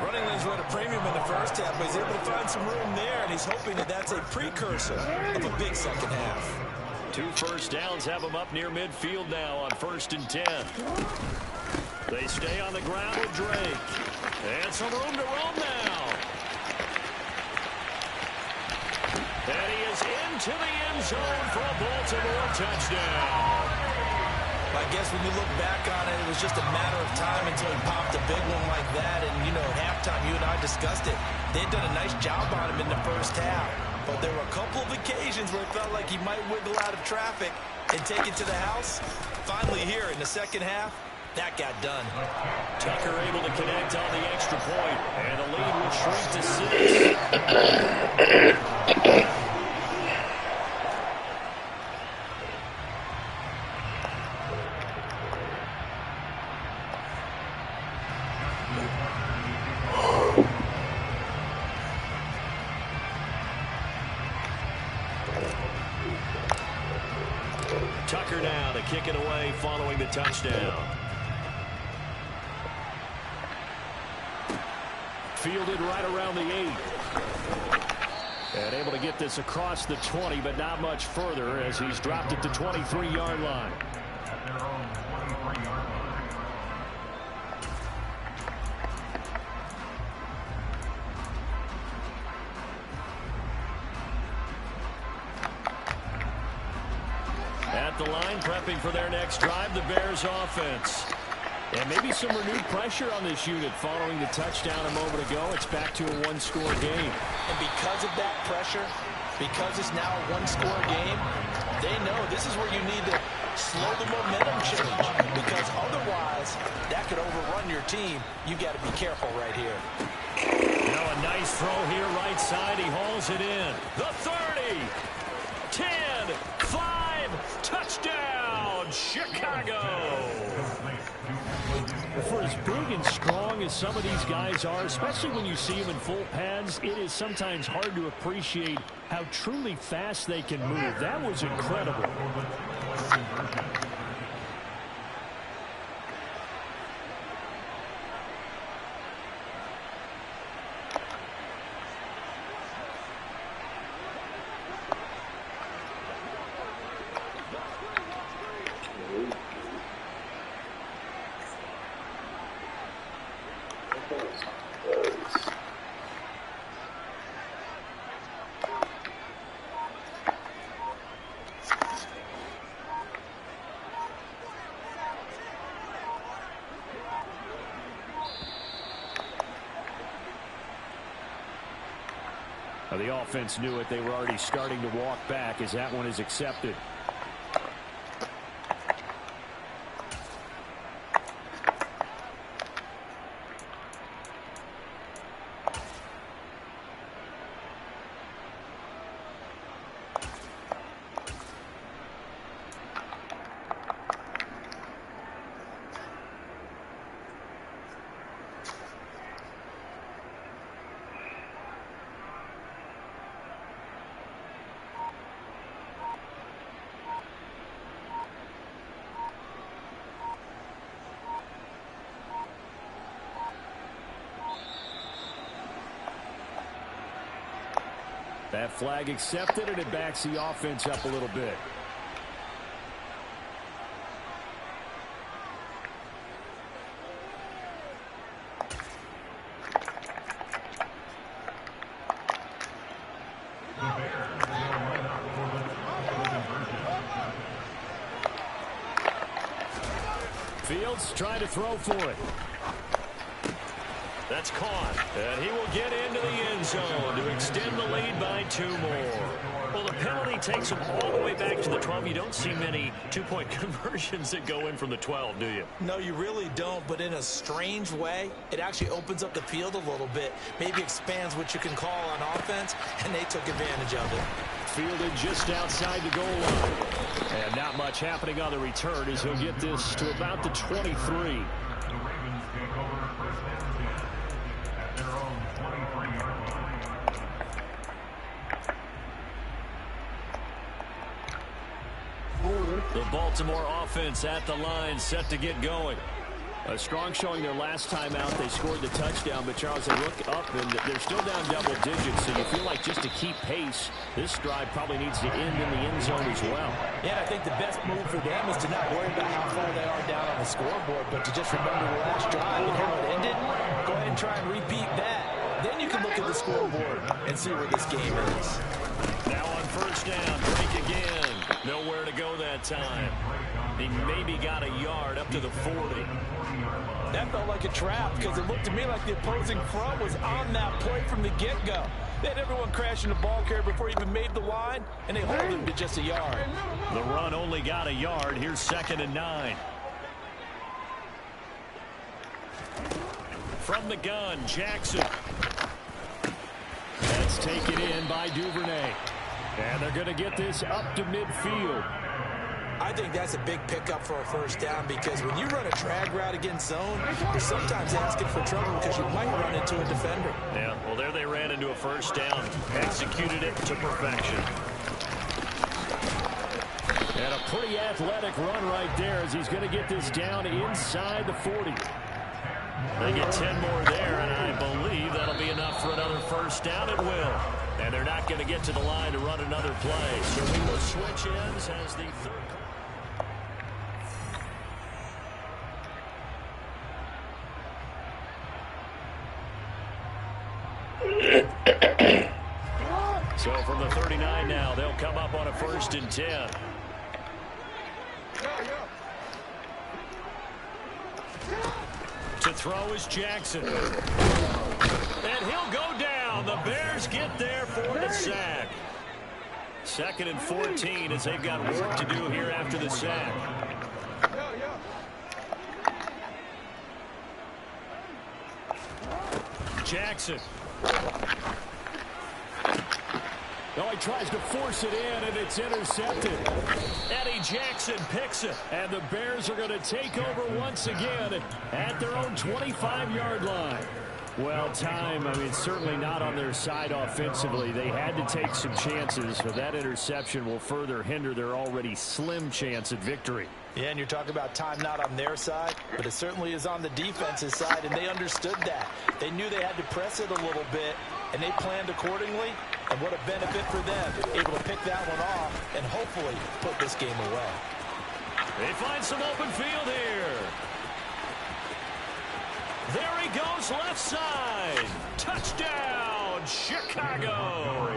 Running lanes were at a premium in the first half, but he's able to find some room there, and he's hoping that that's a precursor of a big second half. 2 first downs have him up near midfield now on 1st and 10. They stay on the ground with Drake. And some room to roam now. And he is into the end zone for a Baltimore touchdown. I guess when you look back on it, it was just a matter of time until he popped a big one like that. And, you know, at halftime, you and I discussed it. They'd done a nice job on him in the first half. But there were a couple of occasions where it felt like he might wiggle out of traffic and take it to the house. Finally here in the second half, that got done. Tucker able to connect on the extra point, and the lead will shrink to 6. Tucker now to kick it away following the touchdown. Fielded right around the 8. And able to get this across the 20, but not much further as he's dropped it to 23-yard line. At the line, prepping for their next drive, the Bears offense. And maybe some renewed pressure on this unit following the touchdown a moment ago. It's back to a one-score game. And because of that pressure, because it's now a one-score game, they know this is where you need to slow the momentum change. Because otherwise, that could overrun your team. You got to be careful right here. Now a nice throw here right side. He hauls it in. The 30, 10, 5, touchdown, Chicago. For as big and strong as some of these guys are, especially when you see them in full pads, it is sometimes hard to appreciate how truly fast they can move. That was incredible. The offense knew it. They were already starting to walk back as that one is accepted. That flag accepted, and it backs the offense up a little bit. Fields trying to throw for it. That's caught, and he will get into the end zone to extend the lead by 2 more. Well, the penalty takes them all the way back to the 12. You don't see many two-point conversions that go in from the 12, do you? No, you really don't, but in a strange way, it actually opens up the field a little bit, maybe expands what you can call on offense, and they took advantage of it. Fielded just outside the goal line. And not much happening on the return as he'll get this to about the 23. The Baltimore offense at the line, set to get going. A strong showing their last time out. They scored the touchdown, but Charles, they look up and they're still down double digits, so you feel like just to keep pace, this drive probably needs to end in the end zone as well. Yeah, I think the best move for them is to not worry about how far they are down on the scoreboard, but to just remember the last drive and how it ended. Go ahead and try and repeat that. Then you can look at the scoreboard and see where this game is. Now on first down, break again. Nowhere to go that time. He maybe got a yard up to the 40. That felt like a trap because it looked to me like the opposing front was on that play from the get-go. They had everyone crashing the ball carrier before he even made the line, and they hold him to just a yard. The run only got a yard. Here's 2nd and 9. From the gun, Jackson. That's taken in by Duvernay. And they're going to get this up to midfield. I think that's a big pickup for a first down because when you run a drag route against zone, you're sometimes asking for trouble because you might run into a defender. Yeah, well, there they ran into a first down. Executed it to perfection. And a pretty athletic run right there as he's going to get this down inside the 40. They get 10 more there, and I believe that'll be enough for another first down. It will. And they're not going to get to the line to run another play. So we will switch ends as the third. So from the 39 now, they'll come up on a 1st and 10. To throw is Jackson. And he'll go down. The Bears get there for the sack. 2nd and 14 as they've got work to do here after the sack. Jackson. No, he tries to force it in, and it's intercepted. Eddie Jackson picks it. And the Bears are going to take over once again at their own 25-yard line. Well, time, I mean, certainly not on their side offensively. They had to take some chances, but that interception will further hinder their already slim chance at victory. Yeah, and you're talking about time not on their side, but it certainly is on the defensive side, and they understood that. They knew they had to press it a little bit, and they planned accordingly, and what a benefit for them, able to pick that one off and hopefully put this game away. They find some open field here. There he goes, left side. Touchdown, Chicago.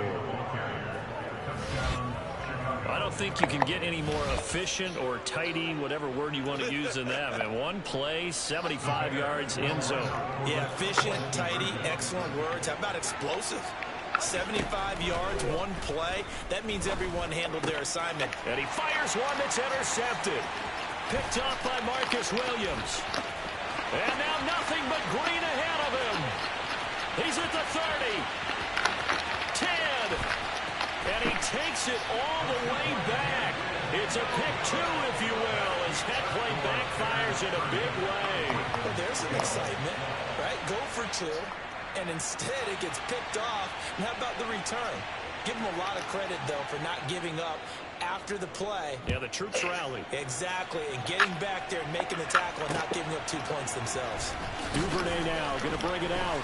I don't think you can get any more efficient or tidy, whatever word you want to use in that. Man, one play, 75 yards, end zone. Yeah, efficient, tidy, excellent words. How about explosive? 75 yards, one play. That means everyone handled their assignment. And he fires one that's intercepted. Picked off by Marcus Williams. And now nothing but green ahead of him. He's at the 30. 10. And he takes it all the way back. It's a pick two, if you will, as that play backfires in a big way. Well, there's some excitement, right? Go for two, and instead it gets picked off. And how about the return? Give him a lot of credit, though, for not giving up after the play. Yeah, the troops rally. Exactly, and getting back there and making the tackle and not giving up 2 points themselves. Duvernay now going to bring it out.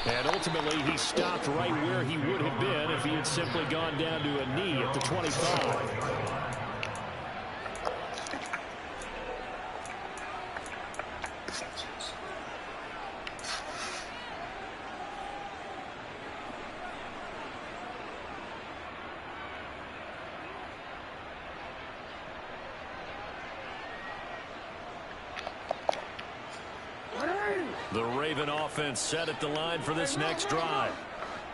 And ultimately, he stopped right where he would have been if he had simply gone down to a knee at the 25. The Raven offense set at the line for this next drive.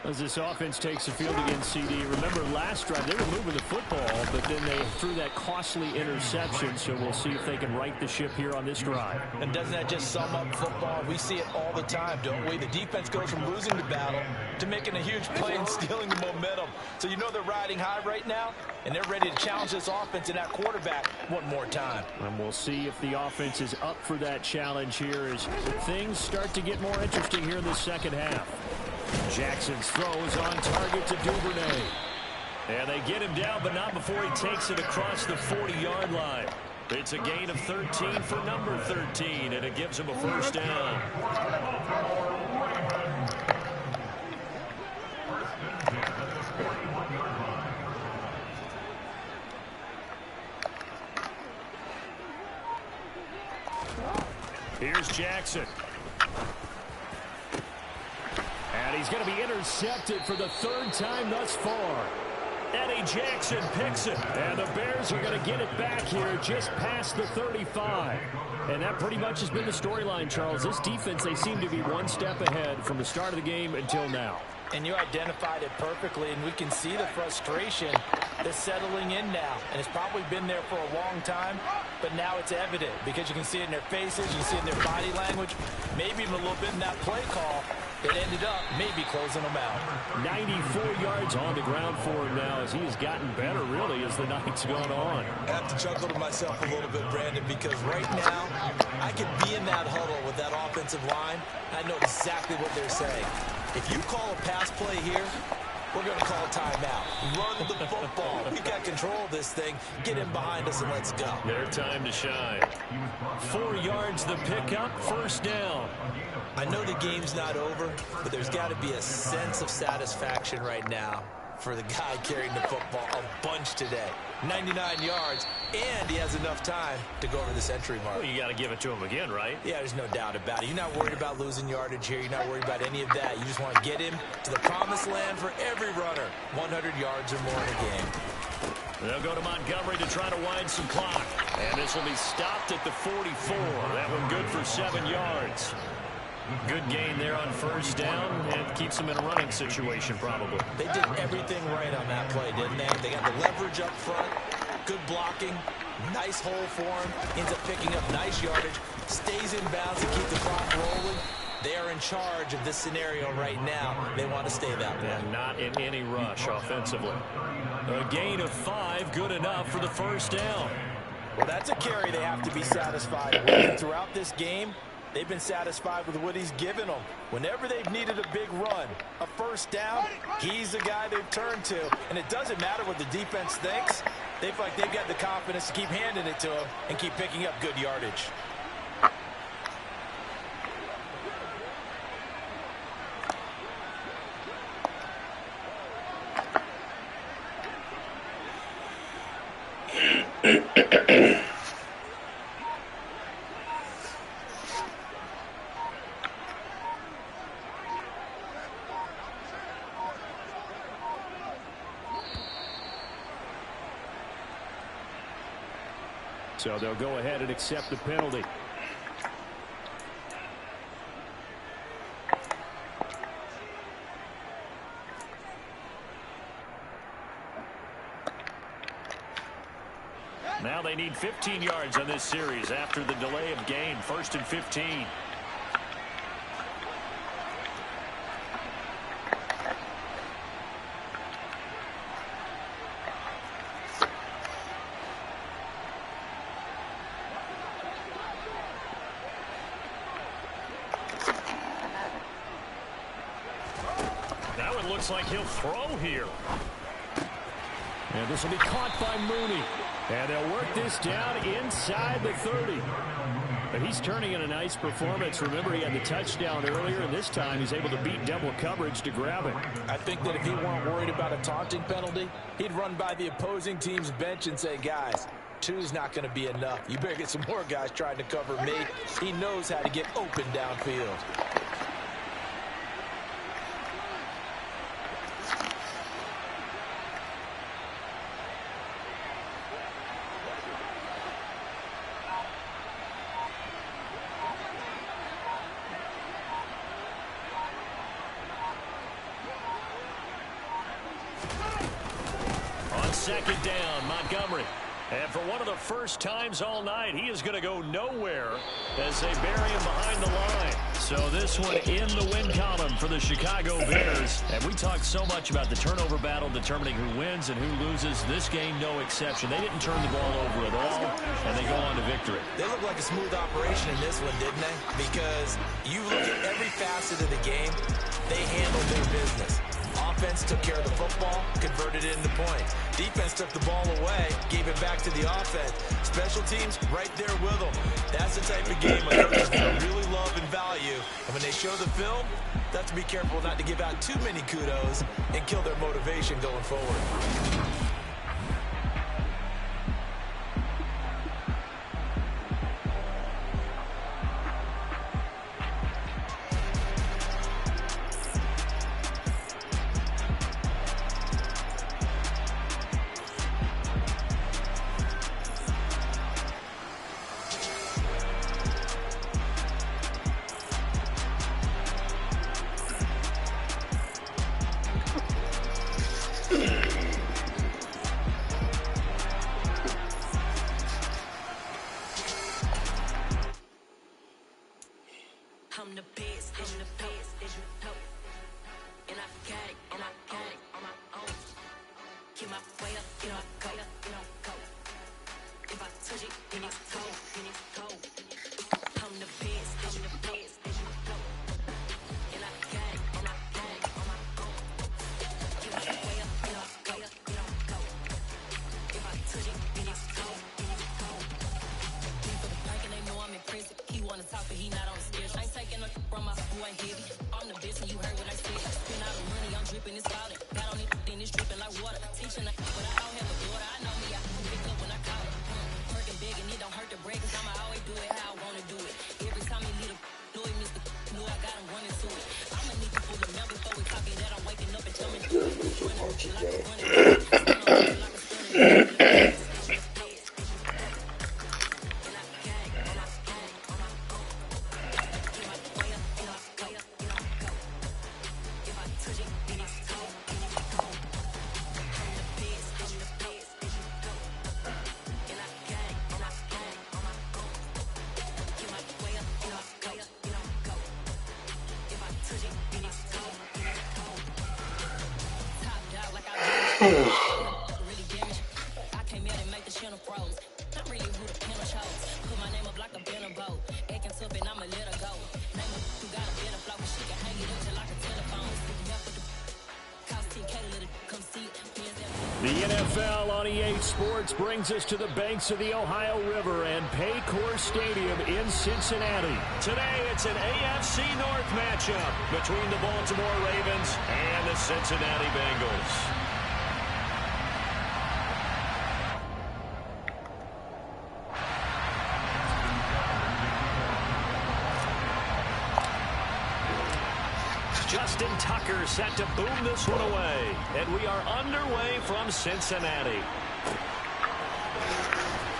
As this offense takes the field against CD, remember last drive they were moving the football, but then they threw that costly interception, so we'll see if they can right the ship here on this drive. And doesn't that just sum up football? We see it all the time, don't we? The defense goes from losing the battle to making a huge play and stealing the momentum. So you know they're riding high right now, and they're ready to challenge this offense and that quarterback one more time. And we'll see if the offense is up for that challenge here as things start to get more interesting here in the second half. Jackson's throw is on target to Duvernay. And they get him down, but not before he takes it across the 40-yard line. It's a gain of 13 for number 13, and it gives him a first down. Here's Jackson. And he's going to be intercepted for the third time thus far. Eddie Jackson picks it. And the Bears are going to get it back here just past the 35. And that pretty much has been the storyline, Charles. This defense, they seem to be one step ahead from the start of the game until now. And you identified it perfectly, and we can see the frustration that's settling in now. And it's probably been there for a long time, but now it's evident because you can see it in their faces, you can see it in their body language, maybe even a little bit in that play call that ended up maybe closing them out. 94 yards on the ground for him now as he has gotten better, really, as the night's gone on. I have to chuckle to myself a little bit, Brandon, because right now I could be in that huddle with that offensive line. I know exactly what they're saying. If you call a pass play here, we're going to call a timeout. Run the football. We've got control of this thing. Get in behind us and let's go. Their time to shine. 4 yards the pickup, first down. I know the game's not over, but there's got to be a sense of satisfaction right now for the guy carrying the football a bunch today. 99 yards, and he has enough time to go over the century mark. Well, you got to give it to him again, right? Yeah, there's no doubt about it. You're not worried about losing yardage here. You're not worried about any of that. You just want to get him to the promised land for every runner. 100 yards or more in a game. They'll go to Montgomery to try to wind some clock. And this will be stopped at the 44. That one good for 7 yards. Good gain there on first down, and keeps them in a running situation probably. They did everything right on that play, didn't they? They got the leverage up front, good blocking, nice hole for him, ends up picking up nice yardage, stays in bounds to keep the clock rolling. They are in charge of this scenario right now. They want to stay that way. And not in any rush offensively. A gain of 5, good enough for the first down. Well, that's a carry they have to be satisfied with. And throughout this game, they've been satisfied with what he's given them. Whenever they've needed a big run, a first down, he's the guy they've turned to. And it doesn't matter what the defense thinks. They feel like they've got the confidence to keep handing it to him and keep picking up good yardage. So they'll go ahead and accept the penalty. Now they need 15 yards on this series after the delay of game. 1st and 15. Now it looks like he'll throw here. And this will be caught by Mooney. And they'll work this down inside the 30. But he's turning in a nice performance. Remember, he had the touchdown earlier, and this time he's able to beat double coverage to grab it. I think that if he weren't worried about a taunting penalty, he'd run by the opposing team's bench and say, guys, 2's not going to be enough. You better get some more guys trying to cover me. He knows how to get open downfield. Second down, Montgomery. And for one of the first times all night, he is going to go nowhere as they bury him behind the line. So this one in the win column for the Chicago Bears. And we talked so much about the turnover battle determining who wins and who loses. This game, no exception. They didn't turn the ball over at all, and they go on to victory. They look like a smooth operation in this one, didn't they? Because you look at every facet of the game, they handled their business. Offense took care of the football, converted it into points. Defense took the ball away, gave it back to the offense. Special teams right there with them. That's the type of game a coach is going to really love and value. And when they show the film, they have to be careful not to give out too many kudos and kill their motivation going forward. I'm the best, and you know. And I got it, on my own. Keep my way up, go. If I touch it, then it's cold. I'm the best, and you know. And I got it, on my own. Keep my way up, go. If I touch it, then it's cold. People thinking they know I'm impressive. He wanna talk, but he not on the stairs. I ain't taking no from my boy heavy. I'm the best, and you heard what I said. Spend all the money, I'm dripping, it's falling. Got on it, then it's dripping like water. Teaching, but I don't have a daughter. I know me, I can pick up when I call her. Working big, and it don't hurt to break, cause I'ma always do it how I wanna do it. Every time he lead a know it, Mr. Know I got him running to it. I'ma need to pull the number before we talking that I'm waking up and jumping through it. I came here to make the channel froze. I'm really who the panel chose. Put my name up like a banner boat. Acting tough and I'ma let her go. Name her who got a better flow, but she can hang it up till like a telephone. Sticking up with the cost 10K to let it come see it. The NFL on EA Sports brings us to the banks of the Ohio River and Paycor Stadium in Cincinnati. Today, it's an AFC North matchup between the Baltimore Ravens and the Cincinnati Bengals. Justin Tucker set to boom this one away. And we are underway from Cincinnati.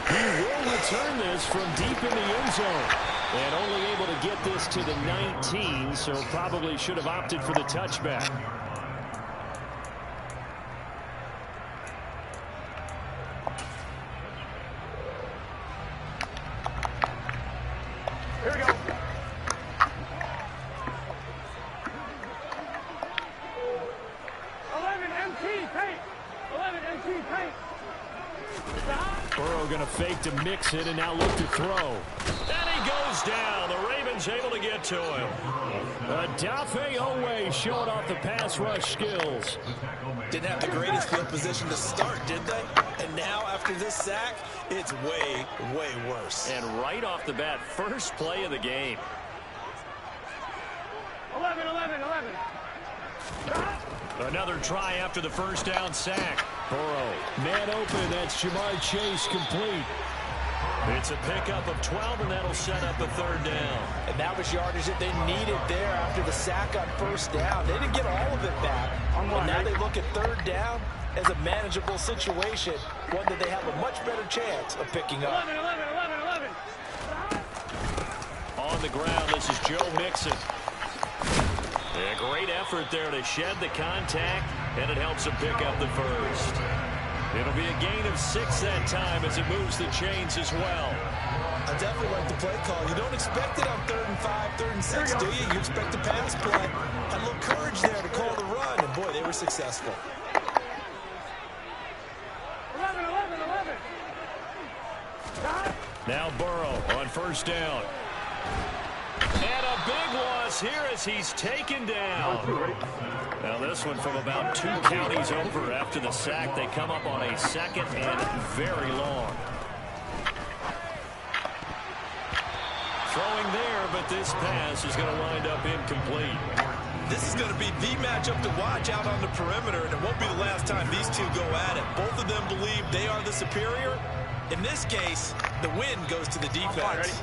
He will return this from deep in the end zone. And only able to get this to the 19, so probably should have opted for the touchback. Here we go. 11 MT paint. 11 MT paint. Burrow going to fake to mix it and now look to throw. And he goes down. The Ravens able to get to him. Odafe Oweh showing off the pass rush skills. Didn't have the greatest field position to start, did they? And now after this sack, it's way, way worse. And right off the bat, first play of the game. 11, 11, 11. Another try after the first down sack. Burrow, man open, that's Jamar Chase complete. It's a pickup of 12, and that'll set up a third down. And that was yardage that they needed there after the sack on first down. They didn't get all of it back, but now they look at third down as a manageable situation, one that they have a much better chance of picking up. 11, 11, 11, 11. On the ground, this is Joe Mixon. A great effort there to shed the contact, and it helps him pick up the first. It'll be a gain of 6 that time as it moves the chains as well. I definitely like the play call. You don't expect it on 3rd and 5, 3rd and 6, do you? You expect a pass play. Had a little courage there to call the run, and boy, they were successful. 11, 11, 11. Now Burrow on first down. And a big loss here as he's taken down. Now this one from about 2 counties over after the sack. They come up on a 2nd and very long. Throwing there, but this pass is going to wind up incomplete. This is going to be the matchup to watch out on the perimeter, and it won't be the last time these two go at it. Both of them believe they are the superior. In this case, the win goes to the defense.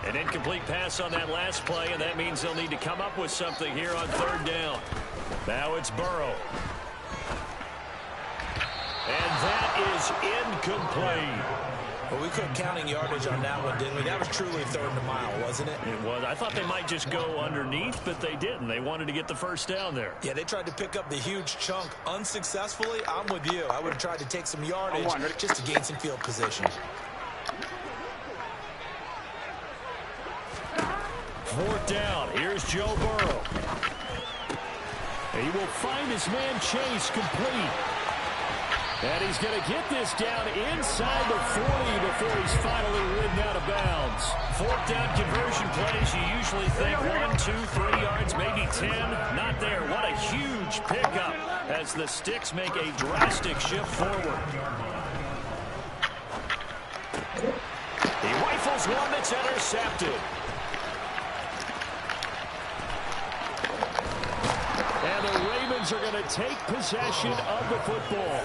An incomplete pass on that last play, and that means they'll need to come up with something here on 3rd down. Now it's Burrow. And that is incomplete. Well, we couldn't counting yardage on that one, didn't we? That was truly 3rd and a mile, wasn't it? It was. I thought they might just go underneath, but they didn't. They wanted to get the first down there. Yeah, they tried to pick up the huge chunk unsuccessfully. I'm with you. I would have tried to take some yardage just to gain some field position. 4th down. Here's Joe Burrow. He will find his man Chase complete. And he's going to get this down inside the 40 before he's finally ridden out of bounds. 4th down conversion plays, you usually think 1, 2, 3 yards, maybe 10. Not there. What a huge pickup as the Sticks make a drastic shift forward. He rifles one that's intercepted. And the Ravens are going to take possession of the football.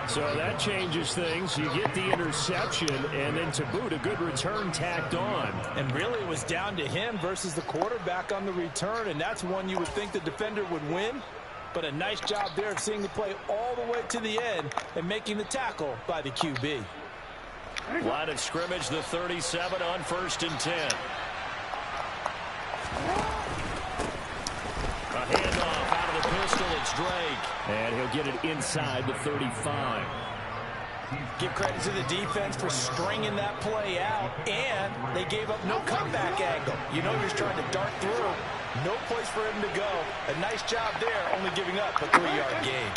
So that changes things. You get the interception, and then to boot, a good return tacked on. And really, it was down to him versus the quarterback on the return, and that's one you would think the defender would win. But a nice job there of seeing the play all the way to the end and making the tackle by the QB. Line of scrimmage, the 37 on 1st and 10. A handoff out of the pistol. It's Drake. And he'll get it inside the 35. Give credit to the defense for stringing that play out, and they gave up no comeback angle. You know you're trying to dart through. No place for him to go. A nice job there, only giving up a 3-yard gain.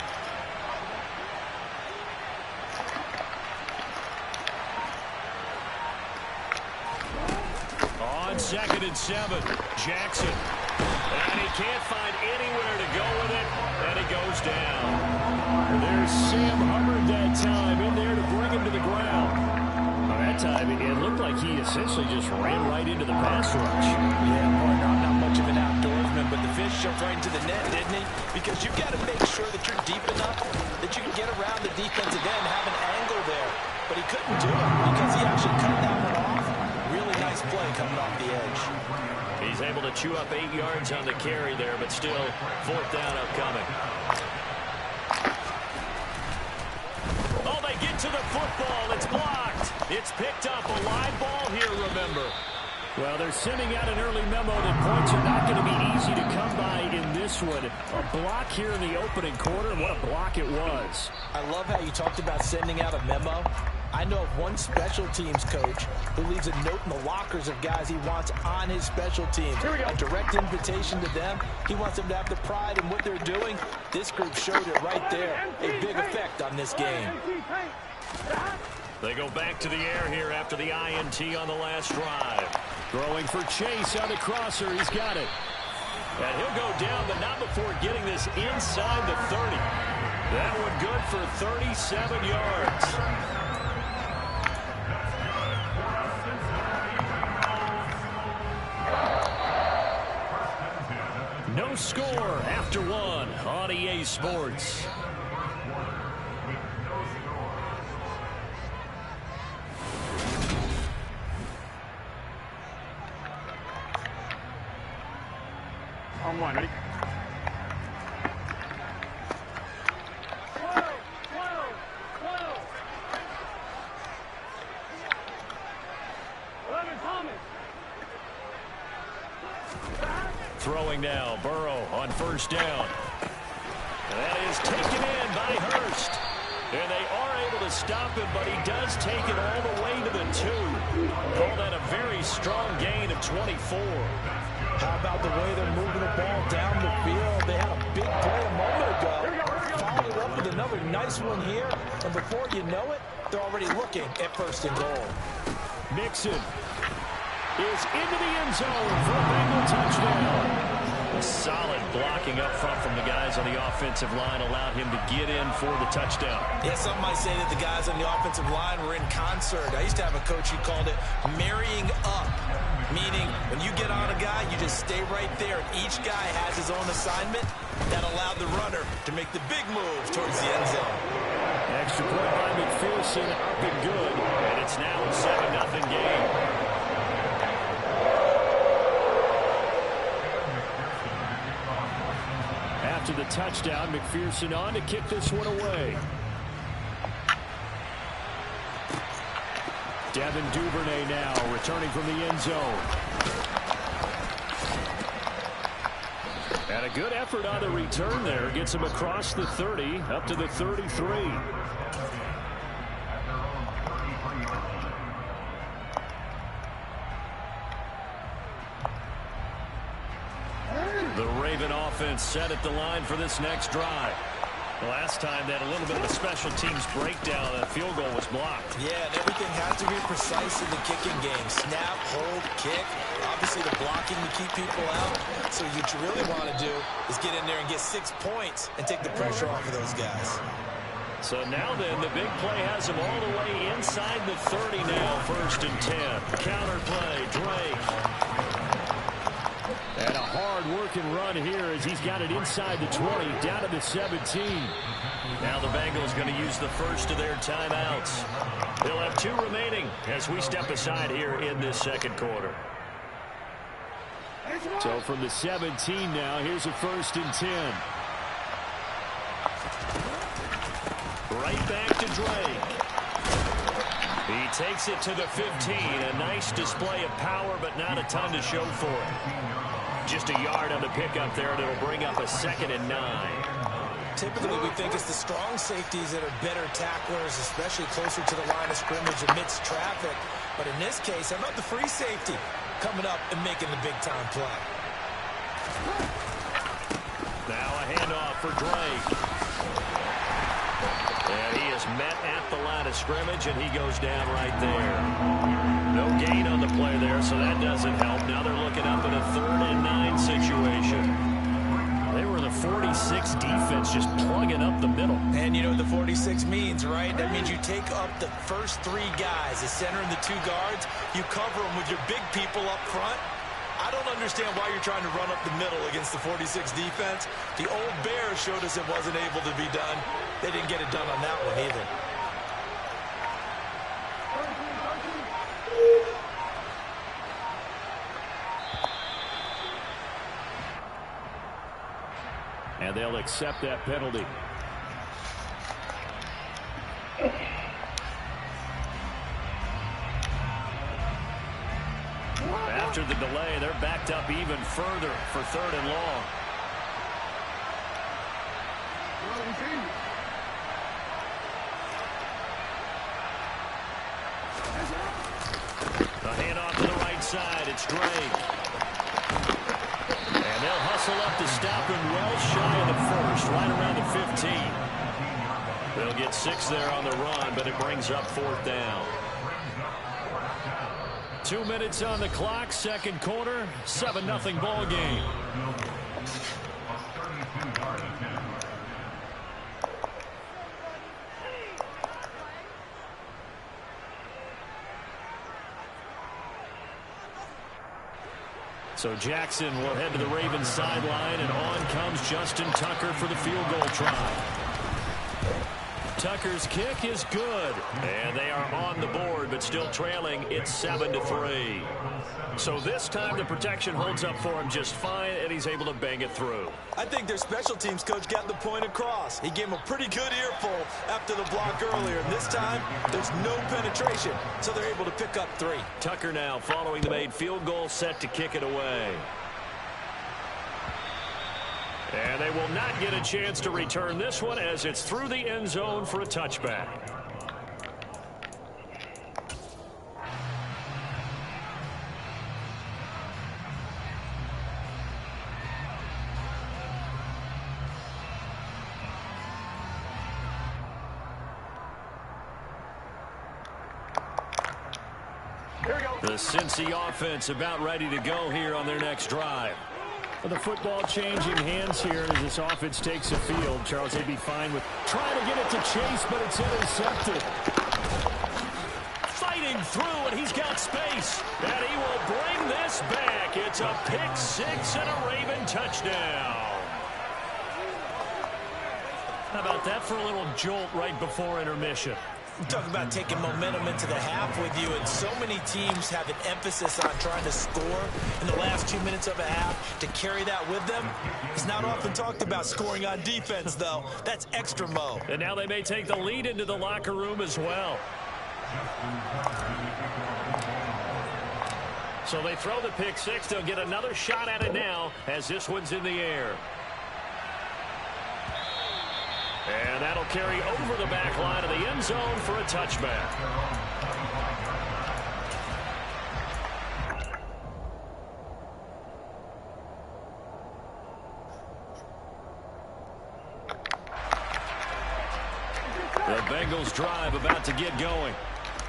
On 2nd and 7, Jackson. And he can't find anywhere to go with it, and he goes down. There's Sam Hubbard that time in there to bring him to the ground. That time, it looked like he essentially just ran right into the pass rush. Yeah, boy, not much of an outdoorsman, but the fish jumped right into the net, didn't he? Because you've got to make sure that you're deep enough that you can get around the defensive end, have an angle there. But he couldn't do it because he actually cut that one off. Really nice play coming off the edge. He's able to chew up 8 yards on the carry there, but still 4th down upcoming. Oh, they get to the football. It's blocked. It's picked up. A live ball here, remember. Well, they're sending out an early memo that points are not going to be easy to come by in this one. A block here in the opening quarter, and what a block it was. I love how you talked about sending out a memo. I know of one special teams coach who leaves a note in the lockers of guys he wants on his special teams. A direct invitation to them. He wants them to have the pride in what they're doing. This group showed it right there. A big effect on this game. They go back to the air here after the INT on the last drive. Throwing for Chase on the crosser. He's got it. And he'll go down, but not before getting this inside the 30. That one good for 37 yards. No score after one on EA Sports. On one, ready? Throwing now, Burrow on first down. That is taken in by Hurst. And they are able to stop him, but he does take it all the way to the 2. Call that a very strong gain of 24. How about the way they're moving the ball down the field? They had a big play a moment ago. Followed it up with another nice one here. And before you know it, they're already looking at first and goal. Mixon is into the end zone for a Bengal touchdown. A solid blocking up front from the guys on the offensive line allowed him to get in for the touchdown. Yeah, some might say that the guys on the offensive line were in concert. I used to have a coach who called it marrying up, meaning when you get on a guy, you just stay right there. Each guy has his own assignment. That allowed the runner to make the big move towards the end zone. Extra point by McPherson, up and good, and it's now a 7-0 game. After the touchdown, McPherson on to kick this one away. Devin Duvernay now returning from the end zone. And a good effort on the return there. Gets him across the 30, up to the 33. The Raven offense set at the line for this next drive. Last time they had a little bit of a special teams breakdown. That field goal was blocked. Yeah, and everything has to be precise in the kicking game. Snap, hold, kick. Obviously the blocking to keep people out. So what you really want to do is get in there and get 6 points and take the pressure off of those guys. So now then, the big play has him all the way inside the 30 now. 1st and 10. Counter play, Drake. And a hard-working run here as he's got it inside the 20, down to the 17. Now the Bengals going to use the first of their timeouts. They'll have 2 remaining as we step aside here in this second quarter. So from the 17 now, here's a 1st and 10. Right back to Drake. He takes it to the 15. A nice display of power, but not a ton to show for it. Just a yard on the pickup there, and it'll bring up a 2nd and 9. Typically, we think it's the strong safeties that are better tacklers, especially closer to the line of scrimmage amidst traffic. But in this case, how about the free safety coming up and making the big-time play? Now a handoff for Drake. And he is met at the line of scrimmage, and he goes down right there. No gain on the play there, so that doesn't help. Now they're looking up in a 3rd and 9 situation. They were in the 46 defense, just plugging up the middle. And you know what the 46 means, right? That means you take up the first 3 guys, the center and the 2 guards. You cover them with your big people up front. I don't understand why you're trying to run up the middle against the 46 defense. The old Bears showed us it wasn't able to be done. They didn't get it done on that one either. And they'll accept that penalty. after the delay. They're backed up even further for 3rd and long. A handoff to the right side. It's Drake. And they'll hustle up to stop him well shy of the first, right around the 15. They'll get 6 there on the run, but it brings up 4th down. 2 minutes on the clock, 2nd quarter, 7-0 ball game. So Jackson will head to the Ravens sideline, and on comes Justin Tucker for the field goal try. Tucker's kick is good, and they are on the board, but still trailing. It's 7-3. So this time the protection holds up for him just fine, and he's able to bang it through. I think their special teams coach got the point across. He gave him a pretty good earful after the block earlier, and this time there's no penetration, so they're able to pick up 3. Tucker now following the made field goal, set to kick it away. And they will not get a chance to return this one as it's through the end zone for a touchback. The Cincy offense about ready to go here on their next drive. The football changing hands here as this offense takes the field. Charles, they'd be fine with trying to get it to Chase, but it's intercepted. Fighting through, and he's got space. And he will bring this back. It's a pick 6 and a Raven touchdown. How about that for a little jolt right before intermission? Talk about taking momentum into the half with you, and so many teams have an emphasis on trying to score in the last 2 minutes of a half. To carry that with them, it's not often talked about scoring on defense, though. That's extra mo. And now they may take the lead into the locker room as well. So they throw the pick 6. They'll get another shot at it now as this one's in the air. And that'll carry over the back line of the end zone for a touchback. The Bengals drive about to get going.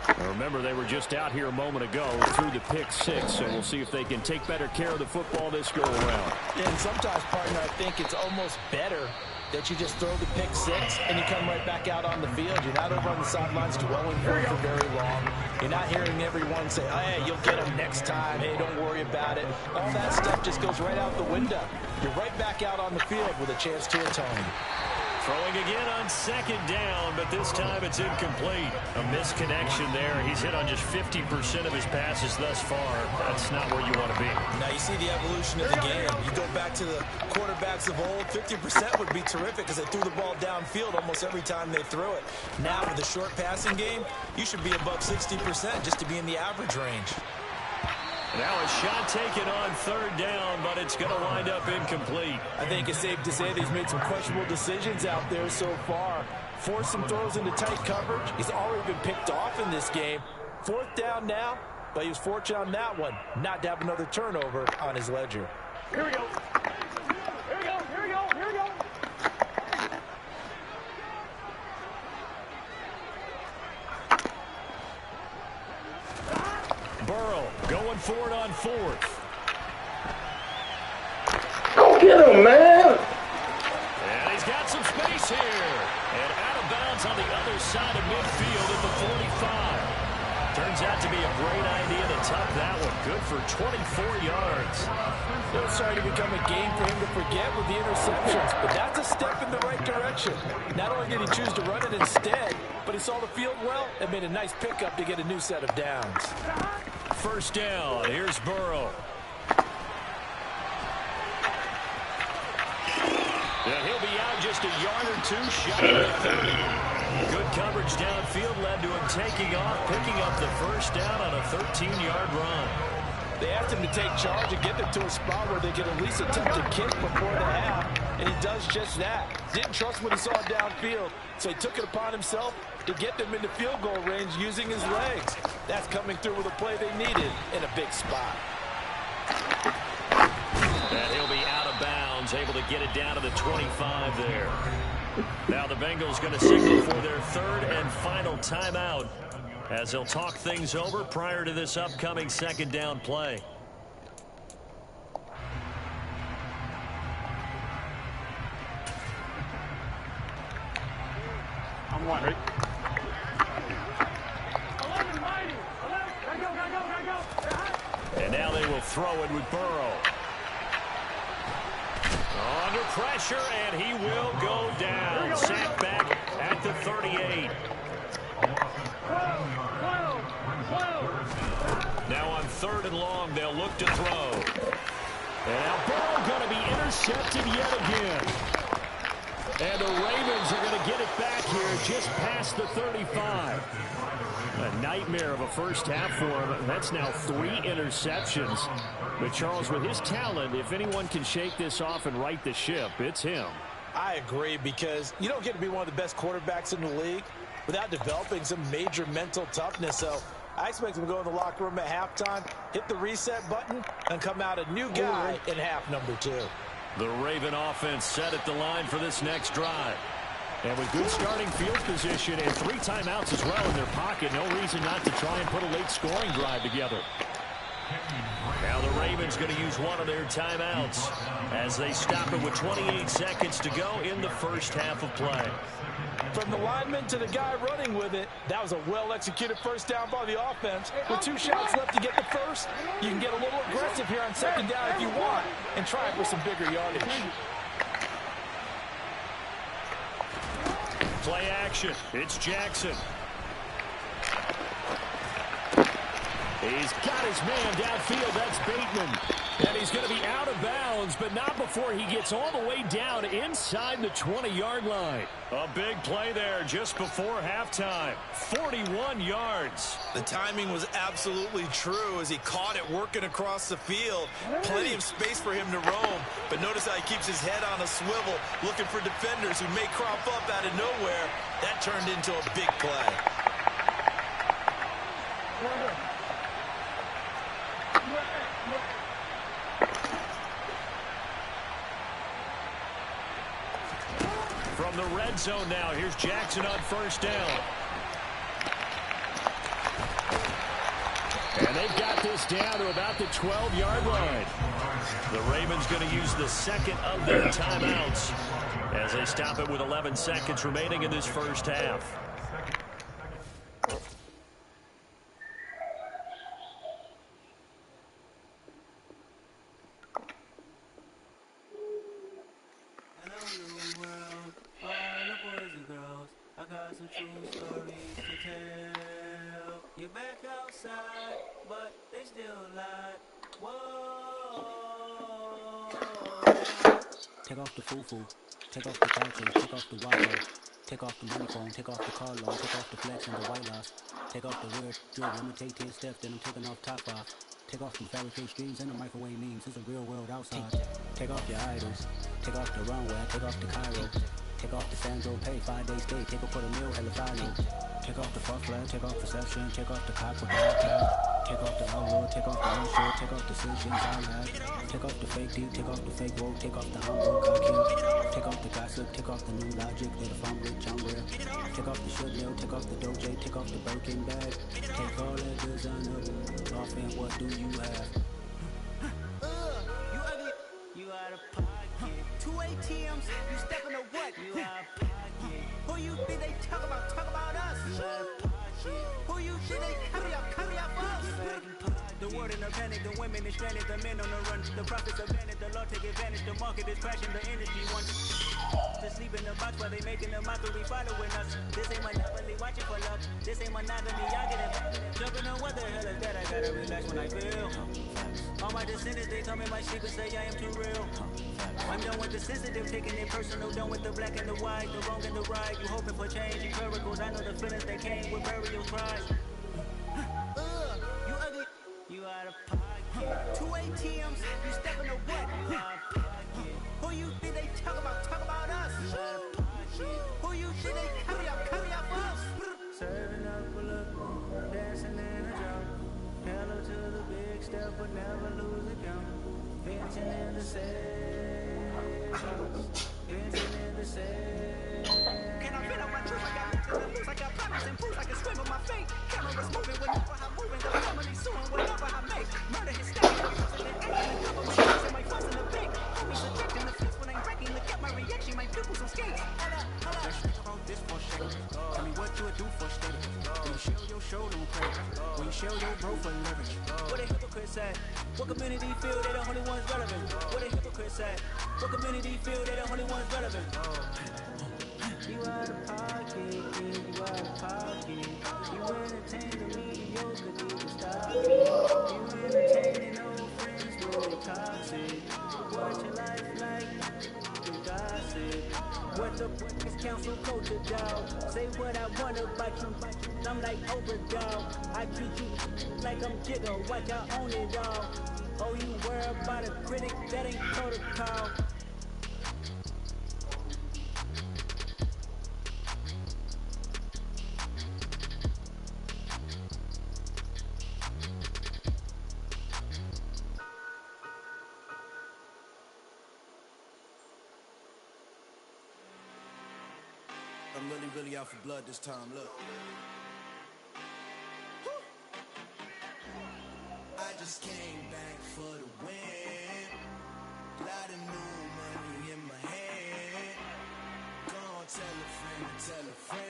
Now remember, they were just out here a moment ago through the pick 6, so we'll see if they can take better care of the football this go-around. Yeah, and sometimes, partner, I think it's almost better that you just throw the pick 6 and you come right back out on the field. You're not over on the sidelines dwelling for very long. You're not hearing everyone say, oh, hey, you'll get them next time. Hey, don't worry about it. All that stuff just goes right out the window. You're right back out on the field with a chance to atone. Throwing again on 2nd down, but this time it's incomplete. A misconnection there. He's hit on just 50% of his passes thus far. That's not where you want to be. Now you see the evolution of the game. You go back to the quarterbacks of old, 50% would be terrific because they threw the ball downfield almost every time they threw it. Now with the short passing game, you should be above 60% just to be in the average range. Now a shot taken on 3rd down, but it's going to wind up incomplete. I think it's safe to say that he's made some questionable decisions out there so far. Forced some throws into tight coverage. He's already been picked off in this game. 4th down now, but he was fortunate on that one not to have another turnover on his ledger. Here we go. Here we go. Here we go. Here we go. Burrow going for it on 4th. Go get him, man! And he's got some space here. And out of bounds on the other side of midfield at the 45. Turns out to be a great idea to tuck that one. Good for 24 yards. It was starting to become a game for him to forget with the interceptions, but that's a step in the right direction. Not only did he choose to run it instead, but he saw the field well and made a nice pickup to get a new set of downs. 1st down. Here's Burrow. And he'll be out just a yard or 2 shy of the 30. Good coverage downfield led to him taking off, picking up the 1st down on a 13-yard run. They asked him to take charge and get them to a spot where they could at least attempt to kick before the half, and he does just that. Didn't trust what he saw downfield, so he took it upon himself to get them into field goal range using his legs. That's coming through with a play they needed in a big spot. And he'll be out of bounds, able to get it down to the 25 there. Now the Bengals going to signal for their third and final timeout as they'll talk things over prior to this upcoming second down play. I'm one, right? And now they will throw it with Burrow. Under pressure, and he will go down. Sacked back at the 38. Now on 3rd and long, they'll look to throw. And now Burrow going to be intercepted yet again. And the Ravens are going to get it back here just past the 35. A nightmare of a first half for him. That's now 3 interceptions. But Charles, with his talent, if anyone can shake this off and right the ship, it's him. I agree, because you don't get to be one of the best quarterbacks in the league without developing some major mental toughness. So I expect him to go in the locker room at halftime, hit the reset button, and come out a new guy in half number 2. The Raven offense set at the line for this next drive. And with good starting field position and 3 timeouts as well in their pocket, no reason not to try and put a late scoring drive together. Now the Ravens going to use one of their timeouts as they stop it with 28 seconds to go in the first half of play. From the lineman to the guy running with it, that was a well-executed first down by the offense. With 2 shots left to get the first, you can get a little aggressive here on second down if you want and try for some bigger yardage. Play action. It's Jackson. He's got his man downfield. That's Bateman. And he's going to be out of bounds, but not before he gets all the way down inside the 20-yard line. A big play there just before halftime. 41 yards. The timing was absolutely true as he caught it working across the field. Plenty of space for him to roam, but notice how he keeps his head on a swivel, looking for defenders who may crop up out of nowhere. That turned into a big play. From the red zone now, here's Jackson on first down. And they've got this down to about the 12-yard line. The Ravens going to use the second of their timeouts as they stop it with 11 seconds remaining in this first half. Take off the foo-foo, take off the culture, take off the Wi-Fi, take off the money phone, take off the car loan, take off the flex and the white loss, take off the weird drill, let me take 10 steps, then I'm taking off top 5. Take off the fabricate streams and the microwave memes, it's a real world outside. Take off your idols, take off the runway, take off the Cairo, take off the Sandro pay, 5-day stay, take off for the meal, hella final. Take off the fuck flag, take off perception, take off the cop with the hot. Take off the outlaw, take off the unsure, take off decisions I had. Take off the fake deep, take off the fake woke, take off the humble cocktail. Take off the gossip, take off the new logic, they the farm rich, I'm real. Take off the shit mill, take off the doje, take off the Birkin bag. Take all that designer off and what do you have? You ugly, you out of pocket. 2 ATMs, you stepping to what? You out of pocket. Who you think they talk about us? You out of pocket. Who you think they carry up us? The word in a panic, the women is stranded, the men on the run. The profits are vanished, the law take advantage, the market is crashing, the industry wants to sleep in the box while they making a mockery following us. This ain't monopoly, watching for luck. This ain't monogamy, I get it. Jumping on what the hell is that? I gotta relax when I feel. All my descendants, they tell me my sheep and say I am too real. I'm done with the sensitive, taking it personal, done with the black and the white, the wrong and the right. You hoping for change, miracles, I know the feelings that came with burial cries. You ugly, you out of pocket. ATMs, you stepping to what? Who you think they talk about? Talk about us. Who you think they carry up for us? Serving up a look, dancing in a drought. Hello to the big step, but never lose the count. Venting in the sails, venting in the sails. Can I fit up my truth? I got bitches and loose. I got problems and boots. I can swim with my feet. Cameras moving whenever I'm moving. The family suing whatever I make. Murder his style, the president acting. The government chasing my funds in the bank. Homies ejecting the flips when I'm breaking. Look at my reaction, my pupils on skates. Hold up. Let's speak about this for shit. Tell me what you would do for steady. When you show your show, don't credit. When you show your bro for leverage. What a hypocrite said. What community feel they the only ones relevant? What a hypocrite said. What community feel they the only ones relevant? You out of pocket, you out of pocket. You entertain the mediocre, need to stop it. You entertaining old friends, really toxic. What your life like? You gossip. What the fuck is council culture, dog? Say what I want about you. I'm like overdog. I treat you like I'm Jigga. Watch I own it all. Oh, you worry about a critic? That ain't protocol. I'm really out for blood this time, look. I just came back for the win. Lot of new money in my hand. Gonna tell a friend.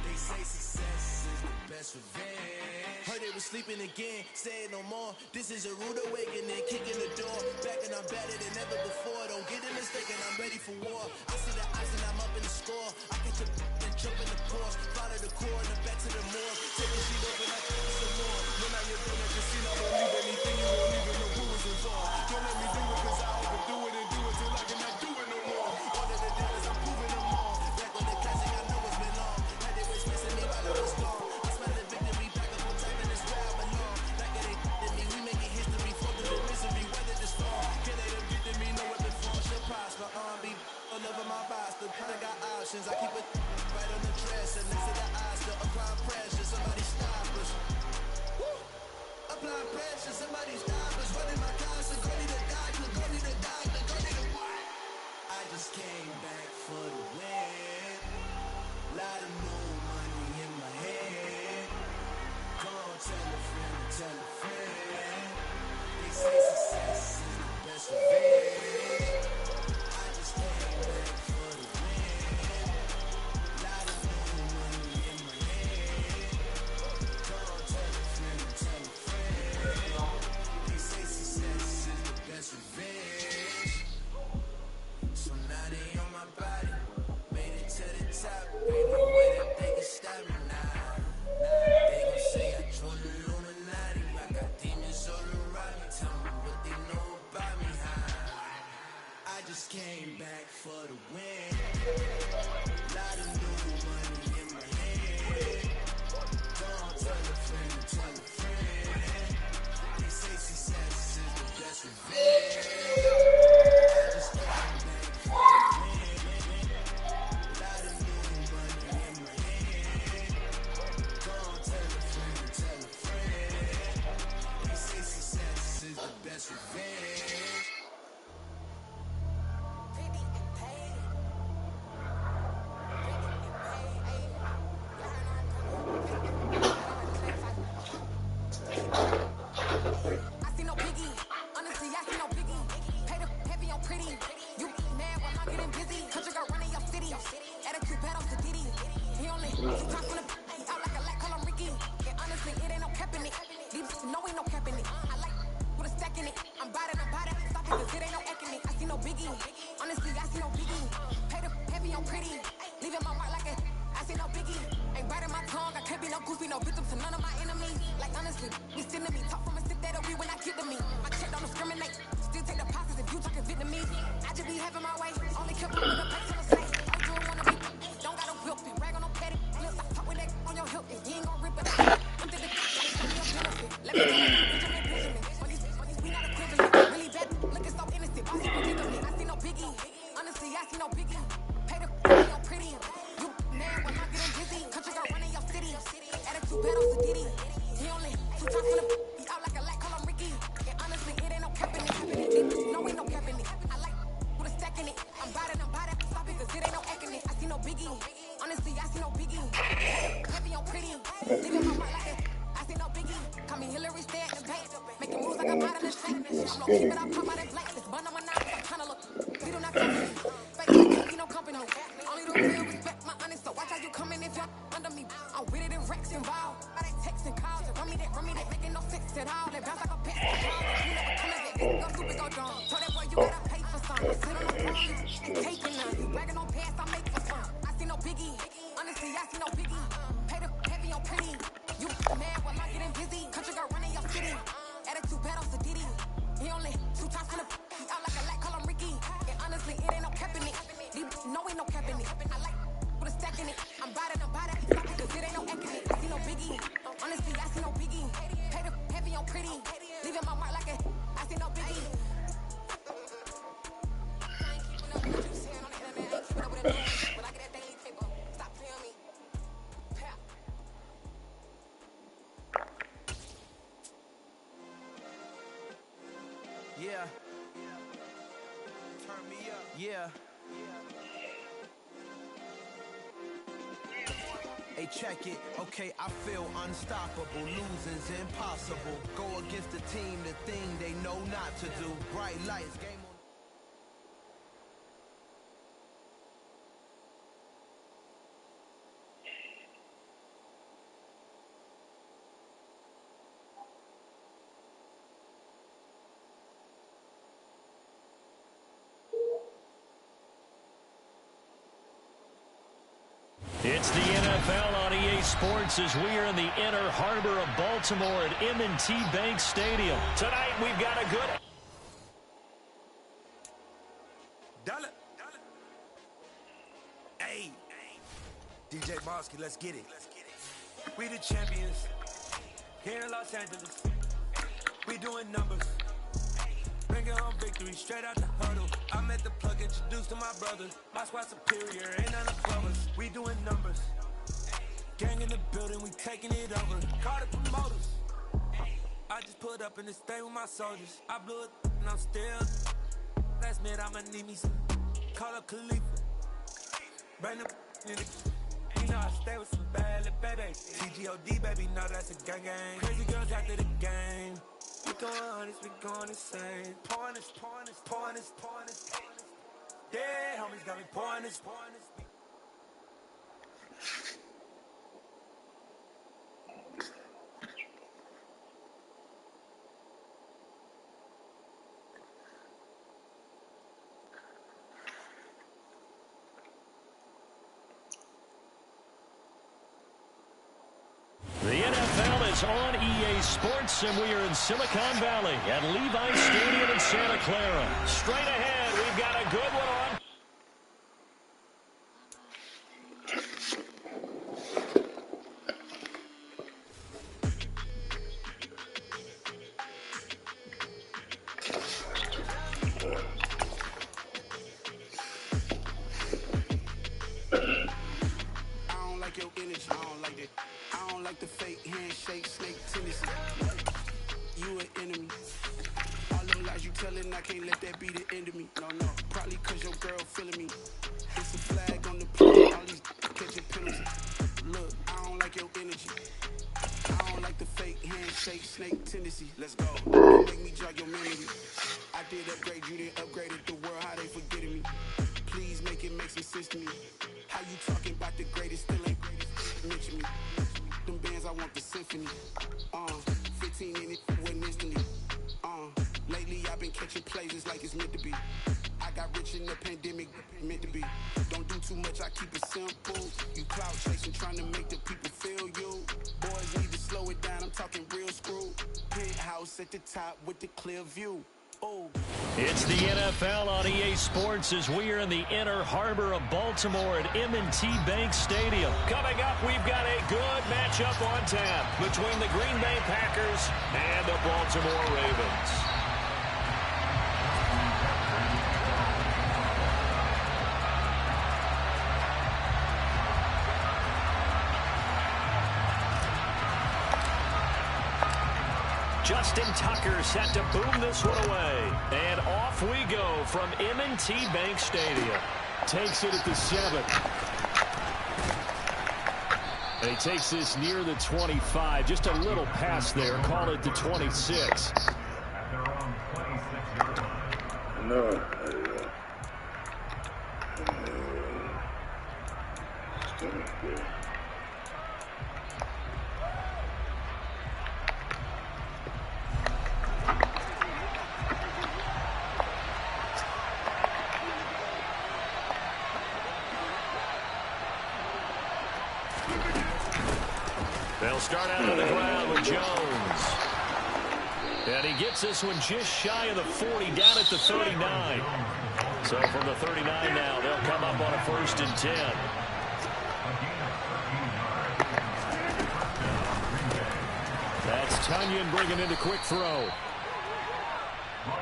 They say success is the best revenge. Heard they was sleeping again, say it no more. This is a rude awakening, kicking the door. Back and I'm better than ever before. Don't get it mistaken, I'm ready for war. I see the ice and I'm up in the score. I catch a and jump in the course. Follow the core and the back to the moor. Take a sheet open, I think some more. When I you're doing at the scene, I won't leave anything. You won't even know who was involved. Don't let me do it, cause I overdo it and do it till I cannot do it no more. All of the doubters, I'm proving them all. Back on the classic, I know it's been long. Had they was missing me while I was gone. I smell the victory, back up on top, and it's where I belong. Like it ain't to me, we making history, fall through the misery, weather this storm. Can they them get to me, no weapon form, she'll prosper. Be all over my bastard, I got options, I keep it right on the dresser, next to the Oscar, applying pressure, somebody stop us. Woo! Applying pressure, somebody stop us, running my constant, go need a doctor, go need a doctor, go need a what? I just came back for the win. Lot of new money in my head. Gonna tell a friend. They say success is the best revenge. I just came back for the win. Lot of new money in my head. Gonna tell a friend. They say success is the best revenge. So now they on my body. Made it to the top. Ain't no way that they can stop me now. They gon' say I joined the Illuminati. I got demons all around me. Tell me what they know about me. I just came back for the win. Lot of new money in my head. Don't tell a friend. They say success is the best revenge. I just came back for the win. Lot of new money in my head. Don't tell a friend. They say success is the best revenge. I see no piggy. Honestly, I see no piggy. Pay the heavy on pretty. You mad while I'm getting busy. Country girl running your city. Attitude bad off the Diddy. He only talk from the out like a lack, call him Ricky. And honestly, it ain't no cap in it. These no ain't no cap in it. I like with a stack in it. I'm bad. Stop it, cause it ain't no act in it. I see no biggie. Honestly, I see no biggie. Pay the heavy on pretty. Leaving my mark like a I see no biggie. Ain't biting my tongue. I can't be no goofy, no victim to none of my enemies. Like honestly, be sitting to me. Talk from a stick that'll be when I kick to me. My check don't discriminate. Still take the positives if you talking Vietnamese. I just be having my way. Only kept up with the pace on the stage. Oh, you wanna be. Don't got no whip and rag on no petty. Flips, I talk with that on your hip. And you ain't gon' rip it. I'm to the like show me a benefit. Let me know when I'm Benjamin. When you keep it up, pop out that black. This bun on my knife, I'm kinda look. We do not company. Fake nigga can't get no company. Only the real respect my honest, so watch how you coming if you're under me. I'm with it in Rex involved. All that text and calls, and run me that, making no sense at all. They bounce like a pet. You never come as it, go stupid, go dumb. Told that boy you gotta pay for something. Sit on the phone, you ain't taking none. You bragging on past, I make for fun. I see no biggie, honestly, I see no biggie. Pay the heavy on pretty. You mad while I'm getting busy. Country girl running your city. Attitude bad off the Diddy. He only 2 times in the he out like a light, call him Ricky. And honestly, it ain't no cap in it. No, ain't no cap in it. I like with a stack in it. I'm bad, stop it, cause it ain't no act in it. I see no biggie. Honestly, I see no biggie. Pay the heavy on pretty. Leaving my mark like a I see no biggie. I ain't keeping up with what you saying on the internet. I ain't keeping up with the news. When I get that daily paper, stop playing me. Yeah. Turn me up. Yeah. Hey, check it. Okay, I feel unstoppable. Losing's impossible. Go against the team, the thing they know not to do. Bright lights, game on. It's the NFL on EA Sports as we are in the inner harbor of Baltimore at M&T Bank Stadium. Tonight we've got a good... Dollar. Hey. DJ Bosky, let's get it. We the champions. Here in Los Angeles. We doing numbers. Bringing home victory straight out the huddle. I'm at the plug, introduced to my brothers. My squad superior, ain't none above us. We doing numbers. Gang in the building, we taking it over. Call the promoters. I just put up in this thing with my soldiers. I blew it and I'm still. Last minute, I'ma need me some. Call up Khalifa. Bring the in the. You know I stay with some bad little baby. TGOD, baby, no, that's a gang gang. Crazy girls after the game. We going honest, we going insane. Pouring this. Yeah, homies got me pouring this. The NFL is on EA Sports, and we are in Silicon Valley at Levi Stadium in Santa Clara. Straight ahead, we've got a good one on. I don't like your energy. I don't like that. I don't like the fake handshake, snake tendency. You an enemy. All them lies you telling, I can't let that be the end of me. No, probably cause your girl feeling me. It's a flag on the plane, all these catching penalties. Look, I don't like your energy. I don't like the fake handshake, snake tendency. Let's go. Don't make me jog your memory. I did upgrade you, then upgraded the world, how they forgetting me. Please make it make some sense to me. How you talking about the greatest, still ain't greatest? Mention me. Them bands, I want the symphony. 15 in it, wasn't instantly. Lately I've been catching plays, it's like it's meant to be. I got rich in the pandemic, meant to be. Don't do too much, I keep it simple. You clout chasing, trying to make the people feel you. Boys need to slow it down, I'm talking real screw. Penthouse at the top with the clear view. Oh. It's the NFL on EA Sports as we are in the inner harbor of Baltimore at M&T Bank Stadium. Coming up, we've got a good matchup on tap between the Green Bay Packers and the Baltimore Ravens. Justin Tucker set to boom this one away. And off we go from M&T Bank Stadium. Takes it at the 7. And he takes this near the 25. Just a little pass there. Call it the 26. At their own 26 They'll start out on the ground with Jones. And he gets this one just shy of the 40, down at the 39. So from the 39 now, they'll come up on a 1st and 10. That's Tunyon bringing in a quick throw.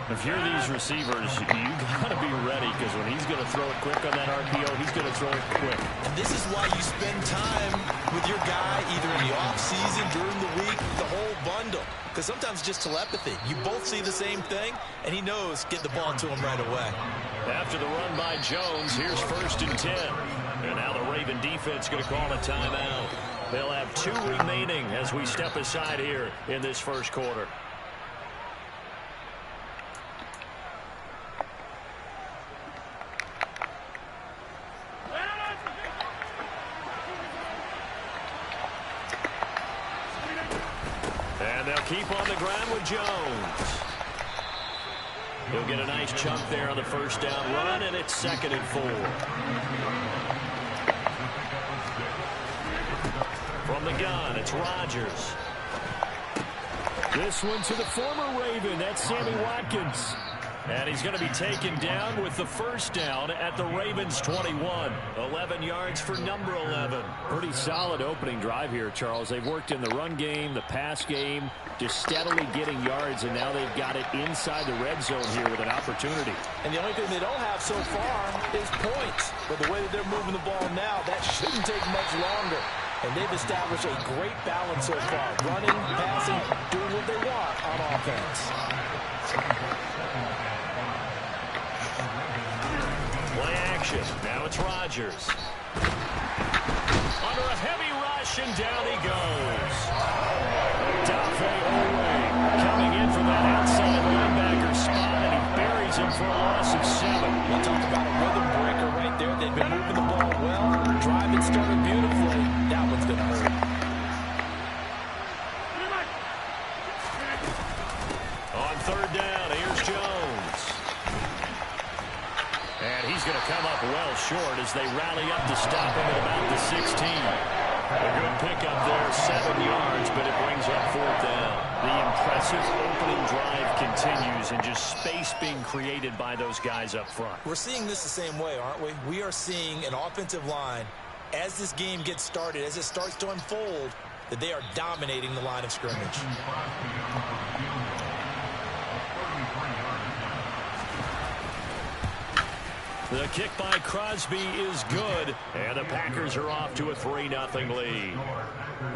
If you're these receivers, you got to be ready, because when he's going to throw it quick on that RPO, he's going to throw it quick. And this is why you spend time with your guy, either in the offseason, during the week, the whole bundle. Because sometimes it's just telepathy. You both see the same thing, and he knows get the ball to him right away. After the run by Jones, here's 1st and 10. And now the Raven defense going to call a timeout. They'll have 2 remaining as we step aside here in this first quarter. And they'll keep on the ground with Jones. He'll get a nice chunk there on the 1st down run, and it's 2nd and 4. From the gun, it's Rodgers. This one to the former Raven. That's Sammy Watkins. And he's going to be taken down with the 1st down at the Ravens' 21. 11 yards for number 11. Pretty solid opening drive here, Charles. They've worked in the run game, the pass game, just steadily getting yards, and now they've got it inside the red zone here with an opportunity. And the only thing they don't have so far is points. But the way that they're moving the ball now, that shouldn't take much longer. And they've established a great balance so far. Running, passing, doing what they want on offense. Play action. Now it's Rodgers. Under a heavy rush, and down he goes. Dafe Owe coming in from that outside linebacker spot, and he buries him for a loss of 7. We'll talk about a rhythm breaker right there. They've been moving the ball well. Drive it started beautifully. That one's going to hurt. On 3rd down, here's Jones. And he's going to come up well short as they rally up to stop him at about the 16. A good pickup there, 7 yards, but it brings up 4th down. The impressive opening drive continues, and just space being created by those guys up front. We're seeing this the same way, aren't we? We are seeing an offensive line, as this game gets started, as it starts to unfold, that they are dominating the line of scrimmage. The kick by Crosby is good, and the Packers are off to a 3-0 lead.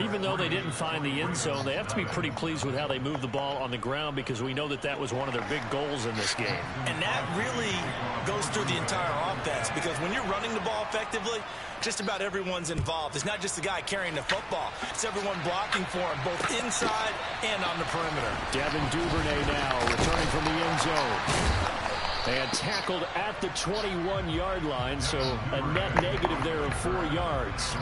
Even though they didn't find the end zone, they have to be pretty pleased with how they moved the ball on the ground, because we know that that was one of their big goals in this game. And that really goes through the entire offense, because when you're running the ball effectively, just about everyone's involved. It's not just the guy carrying the football. It's everyone blocking for him, both inside and on the perimeter. Devin Duvernay now returning from the end zone. And tackled at the 21-yard line, so a net negative there of 4 yards.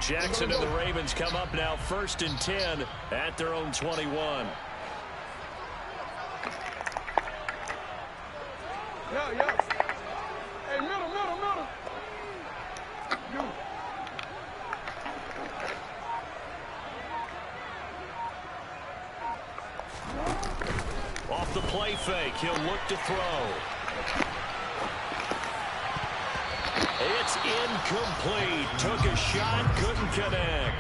Jackson and the Ravens come up now 1st and 10 at their own 21. Yeah. Hey, middle. You. Off the play fake, he'll look to throw. It's incomplete. Took a shot, couldn't connect.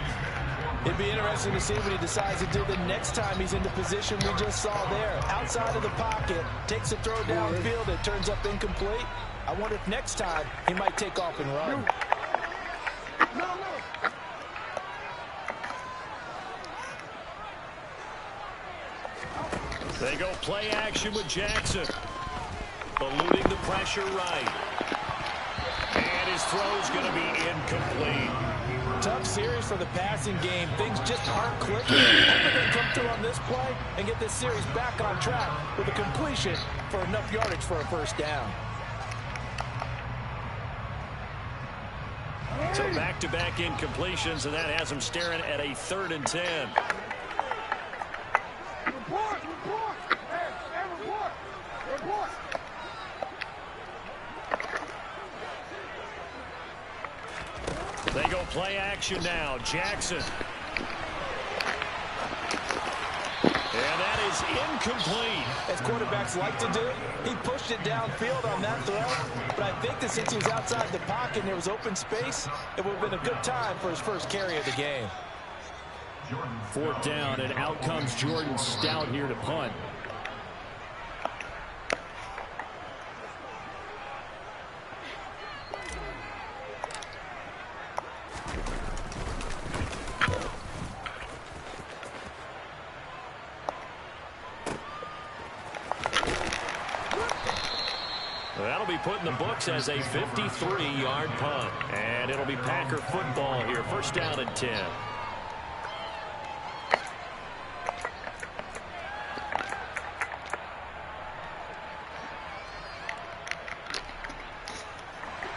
It'd be interesting to see what he decides to do the next time he's in the position we just saw there. Outside of the pocket, takes a throw downfield, it turns up incomplete. I wonder if next time he might take off and run. They go play action with Jackson. Eluding the pressure right. And his throw's going to be incomplete. Tough series for the passing game. Things just aren't clicking. Hoping they come through on this play and get this series back on track with a completion for enough yardage for a first down. So back-to-back incompletions, and that has him staring at a 3rd and 10. They go play action now. Jackson. And that is incomplete. As quarterbacks like to do, he pushed it downfield on that throw. But I think that since he was outside the pocket and there was open space, it would have been a good time for his first carry of the game. 4th down, and out comes Jordan Stout here to punt. That'll be put in the books as a 53-yard punt. And it'll be Packer football here. 1st down and 10.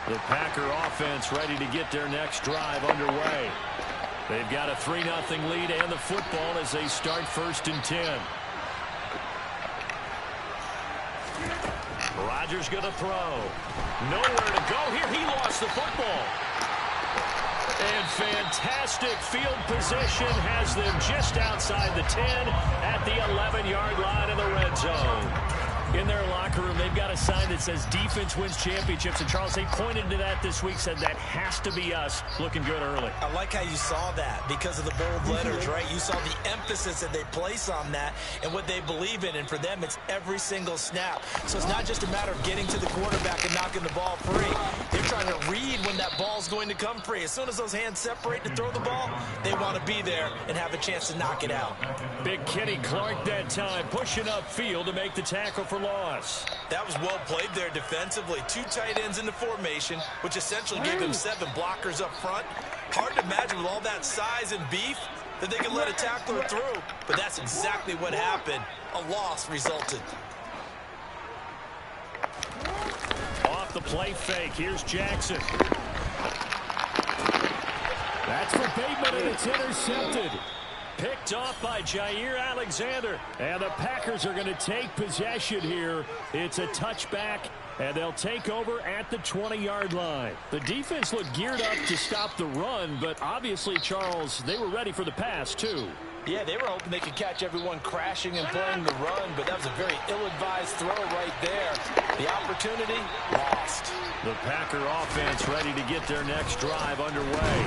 The Packer offense ready to get their next drive underway. They've got a 3-0 lead and the football as they start 1st and 10. Rodgers going to throw. Nowhere to go here. He lost the football. And fantastic field position has them just outside the 10 at the 11-yard line in the red zone. In their locker room, they've got a sign that says defense wins championships. And Charles, they pointed to that this week, said that has to be us. Looking good early. I like how you saw that because of the bold letters, right? You saw the emphasis that they place on that and what they believe in. And for them, it's every single snap. So it's not just a matter of getting to the quarterback and knocking the ball free. They're trying to read when that ball's going to come free. As soon as those hands separate to throw the ball, they want to be there and have a chance to knock it out. Big Kenny Clark that time, pushing upfield to make the tackle for loss. That was well played there defensively. 2 tight ends in the formation, which essentially gave them 7 blockers up front. Hard to imagine with all that size and beef that they could let a tackler through. But that's exactly what happened. A loss resulted. Off the play fake. Here's Jackson. That's for Bateman, and it's intercepted. Picked off by Jair Alexander. And the Packers are going to take possession here. It's a touchback, and they'll take over at the 20-yard line. The defense looked geared up to stop the run, but obviously, Charles, they were ready for the pass, too. Yeah, they were hoping they could catch everyone crashing and playing the run, but that was a very ill-advised throw right there. The opportunity, lost. The Packer offense ready to get their next drive underway.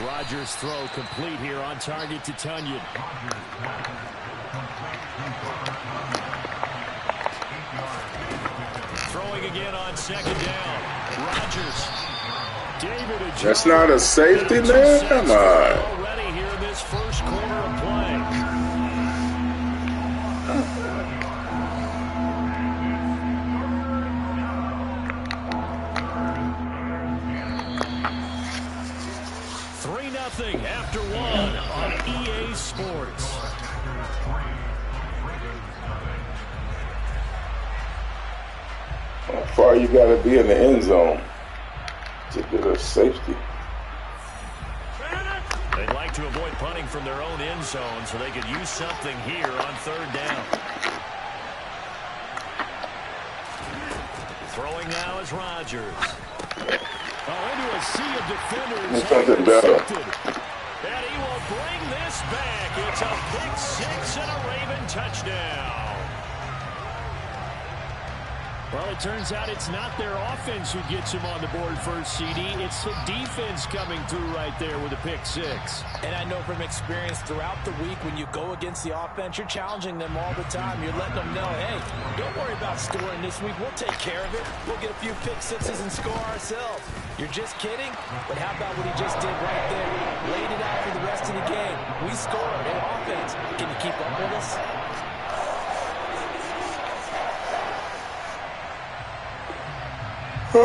Rodgers' throw complete here on target to Tunyon. Throwing again on 2nd down. Rodgers. David Ajay. That's not a safety, man? Come on. Already here in this first quarter of play. After 1 on EA Sports. How far you got to be in the end zone to get a safety? They'd like to avoid punting from their own end zone so they could use something here on 3rd down. Throwing now is Rodgers. Into a sea of defenders. Something better. And he will bring this back. It's a pick 6 and a Raven touchdown. Well, it turns out it's not their offense who gets him on the board first, CD. It's the defense coming through right there with a pick 6. And I know from experience throughout the week when you go against the offense, you're challenging them all the time. You're letting them know, hey, don't worry about scoring this week. We'll take care of it. We'll get a few pick 6s and score ourselves. You're just kidding? But how about what he just did right there? Laid it out for the rest of the game. We scored. Hey, offense, can you keep up with us? So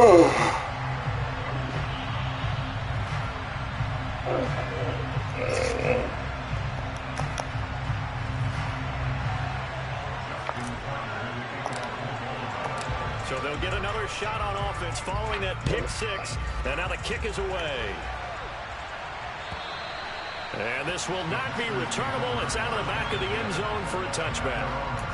they'll get another shot on offense following that pick six. And now the kick is away. And this will not be returnable. It's out of the back of the end zone for a touchback.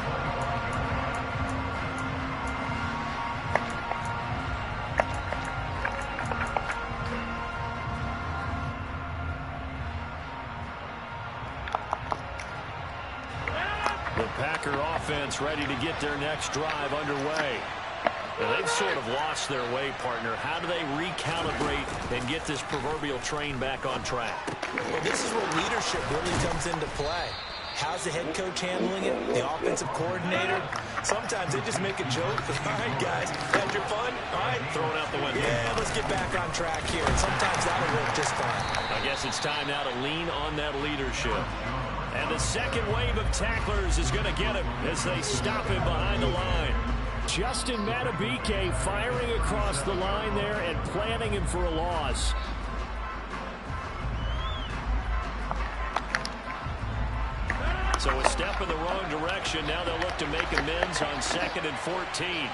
The Packer offense ready to get their next drive underway. Now, they've sort of lost their way, partner. How do they recalibrate and get this proverbial train back on track? Well, this is where leadership really comes into play. How's the head coach handling it? The offensive coordinator? Sometimes they just make a joke. All right, guys, had your fun? All right, throw it out the window. Yeah, let's get back on track here. And sometimes that'll work just fine. I guess it's time now to lean on that leadership. And the second wave of tacklers is going to get him as they stop him behind the line. Justin Matabike firing across the line there and planting him for a loss. So a step in the wrong direction. Now they'll look to make amends on 2nd and 14.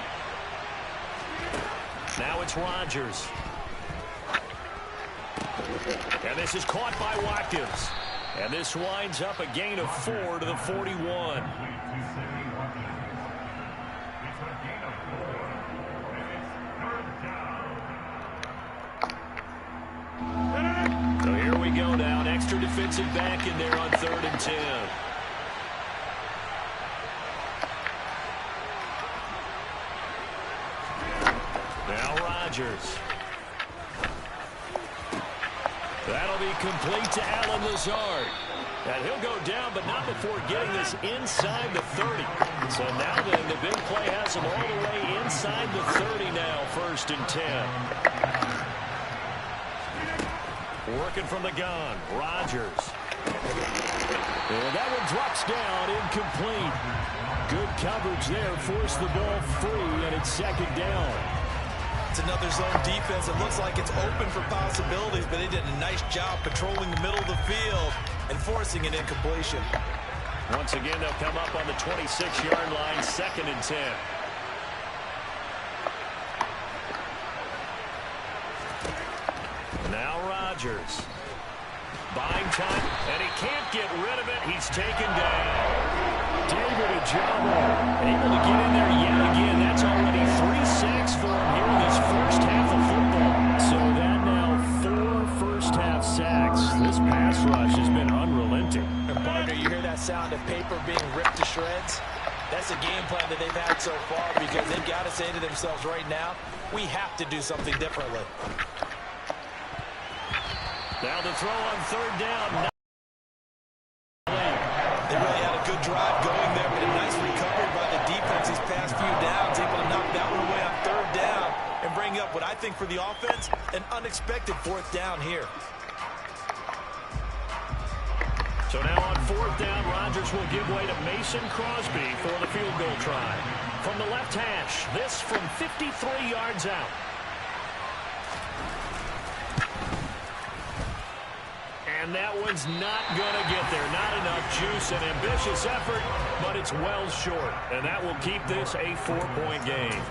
Now it's Rodgers. And this is caught by Watkins. And this winds up a gain of 4 to the 41. So here we go now. An extra defensive back in there on 3rd and 10. Now Rodgers. That'll be complete to Allen Lazard. And he'll go down, but not before getting this inside the 30. So now then, the big play has him all the way inside the 30 now, 1st and 10. Working from the gun, Rodgers. And that one drops down, incomplete. Good coverage there, forced the ball free, and it's 2nd down. It's another zone defense. It looks like it's open for possibilities, but they did a nice job patrolling the middle of the field and forcing an incompletion. Once again, they'll come up on the 26-yard line, 2nd and 10. Now Rodgers. Buying time, and he can't get rid of it. He's taken down. David Ojabo able to get in there yet again. That's already 3 sacks for him here in this first half of football. So that now 4 first-half sacks. This pass rush has been unrelenting. And partner, you hear that sound of paper being ripped to shreds? That's the game plan that they've had so far, because they've got to say to themselves right now, we have to do something differently. Now the throw on 3rd down. They really had a good drive going there, but a nice recovery by the defense these past few downs, able to knock that one away on 3rd down and bring up what I think for the offense, an unexpected 4th down here. So now on 4th down, Rodgers will give way to Mason Crosby for the field goal try. From the left hash, this from 53 yards out. And that one's not going to get there. Not enough juice. An ambitious effort, but it's well short. And that will keep this a 4-point game.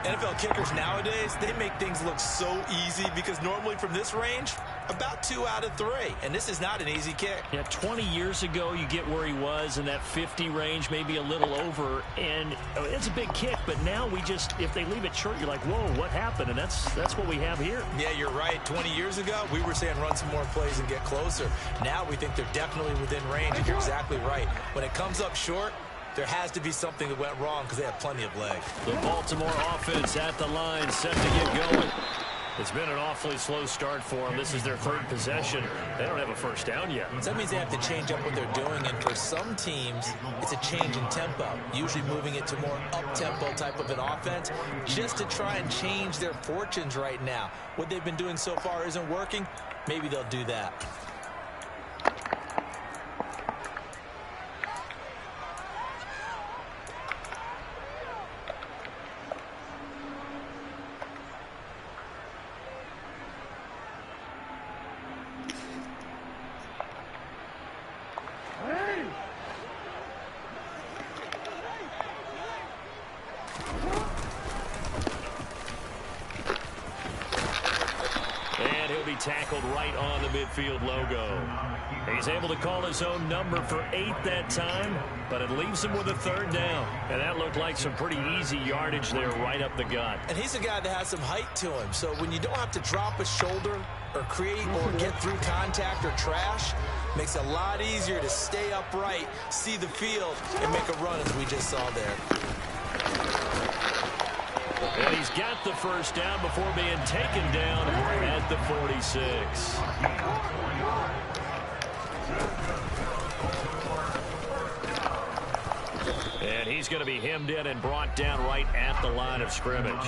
NFL kickers nowadays, they make things look so easy because normally from this range, about 2 out of 3. And this is not an easy kick. Yeah, 20 years ago, you get where he was in that 50 range, maybe a little over. And it's a big kick, but now we just, if they leave it short, you're like, whoa, what happened? And that's what we have here. Yeah, you're right. 20 years ago, we were saying run some more plays and get closer. Now we think they're definitely within range, and you're exactly right. When it comes up short, there has to be something that went wrong because they have plenty of leg. The Baltimore offense at the line, set to get going. It's been an awfully slow start for them. This is their 3rd possession. They don't have a first down yet. So that means they have to change up what they're doing, and for some teams, it's a change in tempo, usually moving it to more up-tempo type of an offense, just to try and change their fortunes right now. What they've been doing so far isn't working. Maybe they'll do that. be tackled right on the midfield logo. He's able to call his own number for 8 that time, but it leaves him with a 3rd down. And that looked like some pretty easy yardage there right up the gut. And he's a guy that has some height to him, so when you don't have to drop a shoulder or create or get through contact or trash, makes it a lot easier to stay upright, see the field, and make a run as we just saw there. And he's got the 1st down before being taken down at the 46. And he's going to be hemmed in and brought down right at the line of scrimmage.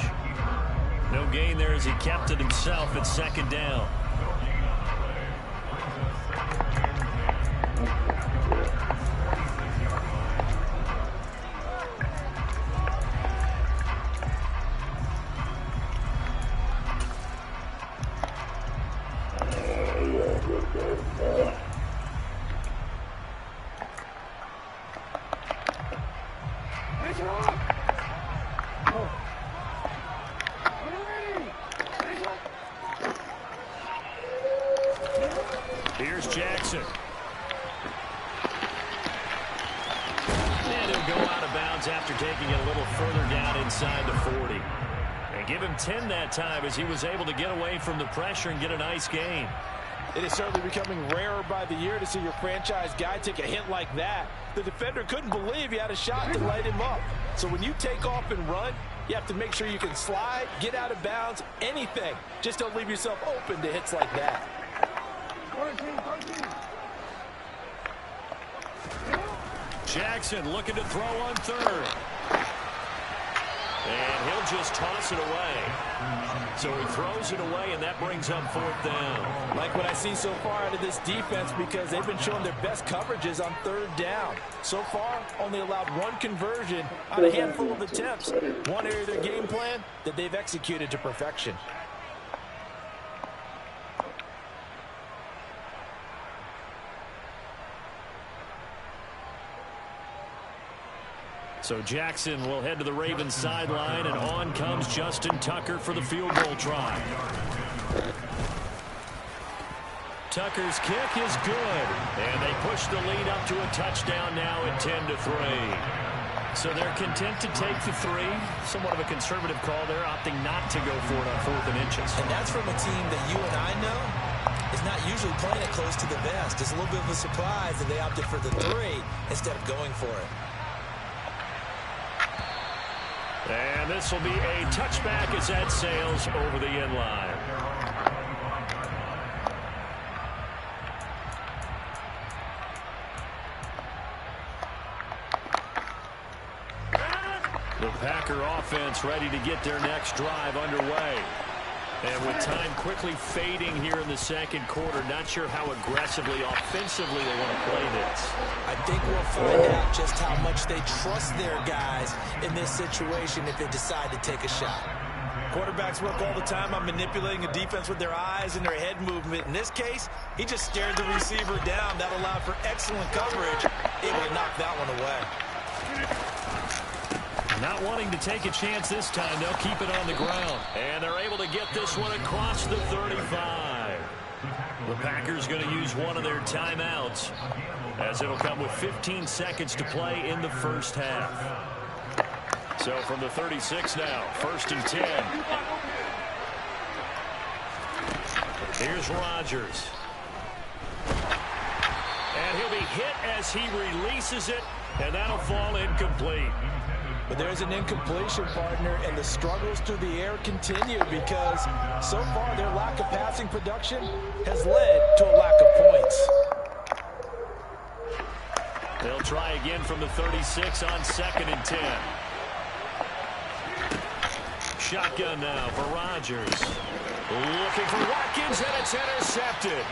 No gain there as he kept it himself at 2nd down. Here's Jackson. And he'll go out of bounds after taking it a little further down inside the 40. And give him 10 that time as he was able to get away from the pressure and get a nice gain. It is certainly becoming rarer by the year to see your franchise guy take a hit like that. The defender couldn't believe he had a shot to light him up. So when you take off and run, you have to make sure you can slide, get out of bounds, anything. Just don't leave yourself open to hits like that. Jackson looking to throw on 3rd. And he'll just toss it away. So he throws it away, and that brings up 4th down. Like what I see so far out of this defense, because they've been showing their best coverages on 3rd down. So far, only allowed 1 conversion on a handful of attempts. One area of their game plan that they've executed to perfection. So Jackson will head to the Ravens sideline, and on comes Justin Tucker for the field goal try. Tucker's kick is good, and they push the lead up to a touchdown now at 10-3. So they're content to take the 3. Somewhat of a conservative call there, opting not to go for it on 4th and inches. And that's from a team that you and I know is not usually playing it close to the vest. It's a little bit of a surprise that they opted for the 3 instead of going for it. And this will be a touchback as that sails over the end line. The Packer offense ready to get their next drive underway. And with time quickly fading here in the 2nd quarter, not sure how aggressively, offensively they want to play this. I think we'll find out just how much they trust their guys in this situation if they decide to take a shot. Quarterbacks work all the time on manipulating a defense with their eyes and their head movement. In this case, he just stared the receiver down. That allowed for excellent coverage, able to knock that one away. Not wanting to take a chance this time, they'll keep it on the ground. And they're able to get this one across the 35. The Packers going to use one of their timeouts, as it'll come with 15 seconds to play in the 1st half. So from the 36 now, 1st and 10. Here's Rodgers. And he'll be hit as he releases it, and that'll fall incomplete. But there's an incompletion, partner, and the struggles through the air continue because so far their lack of passing production has led to a lack of points. They'll try again from the 36 on 2nd and 10. Shotgun now for Rodgers. Looking for Watkins, and it's intercepted.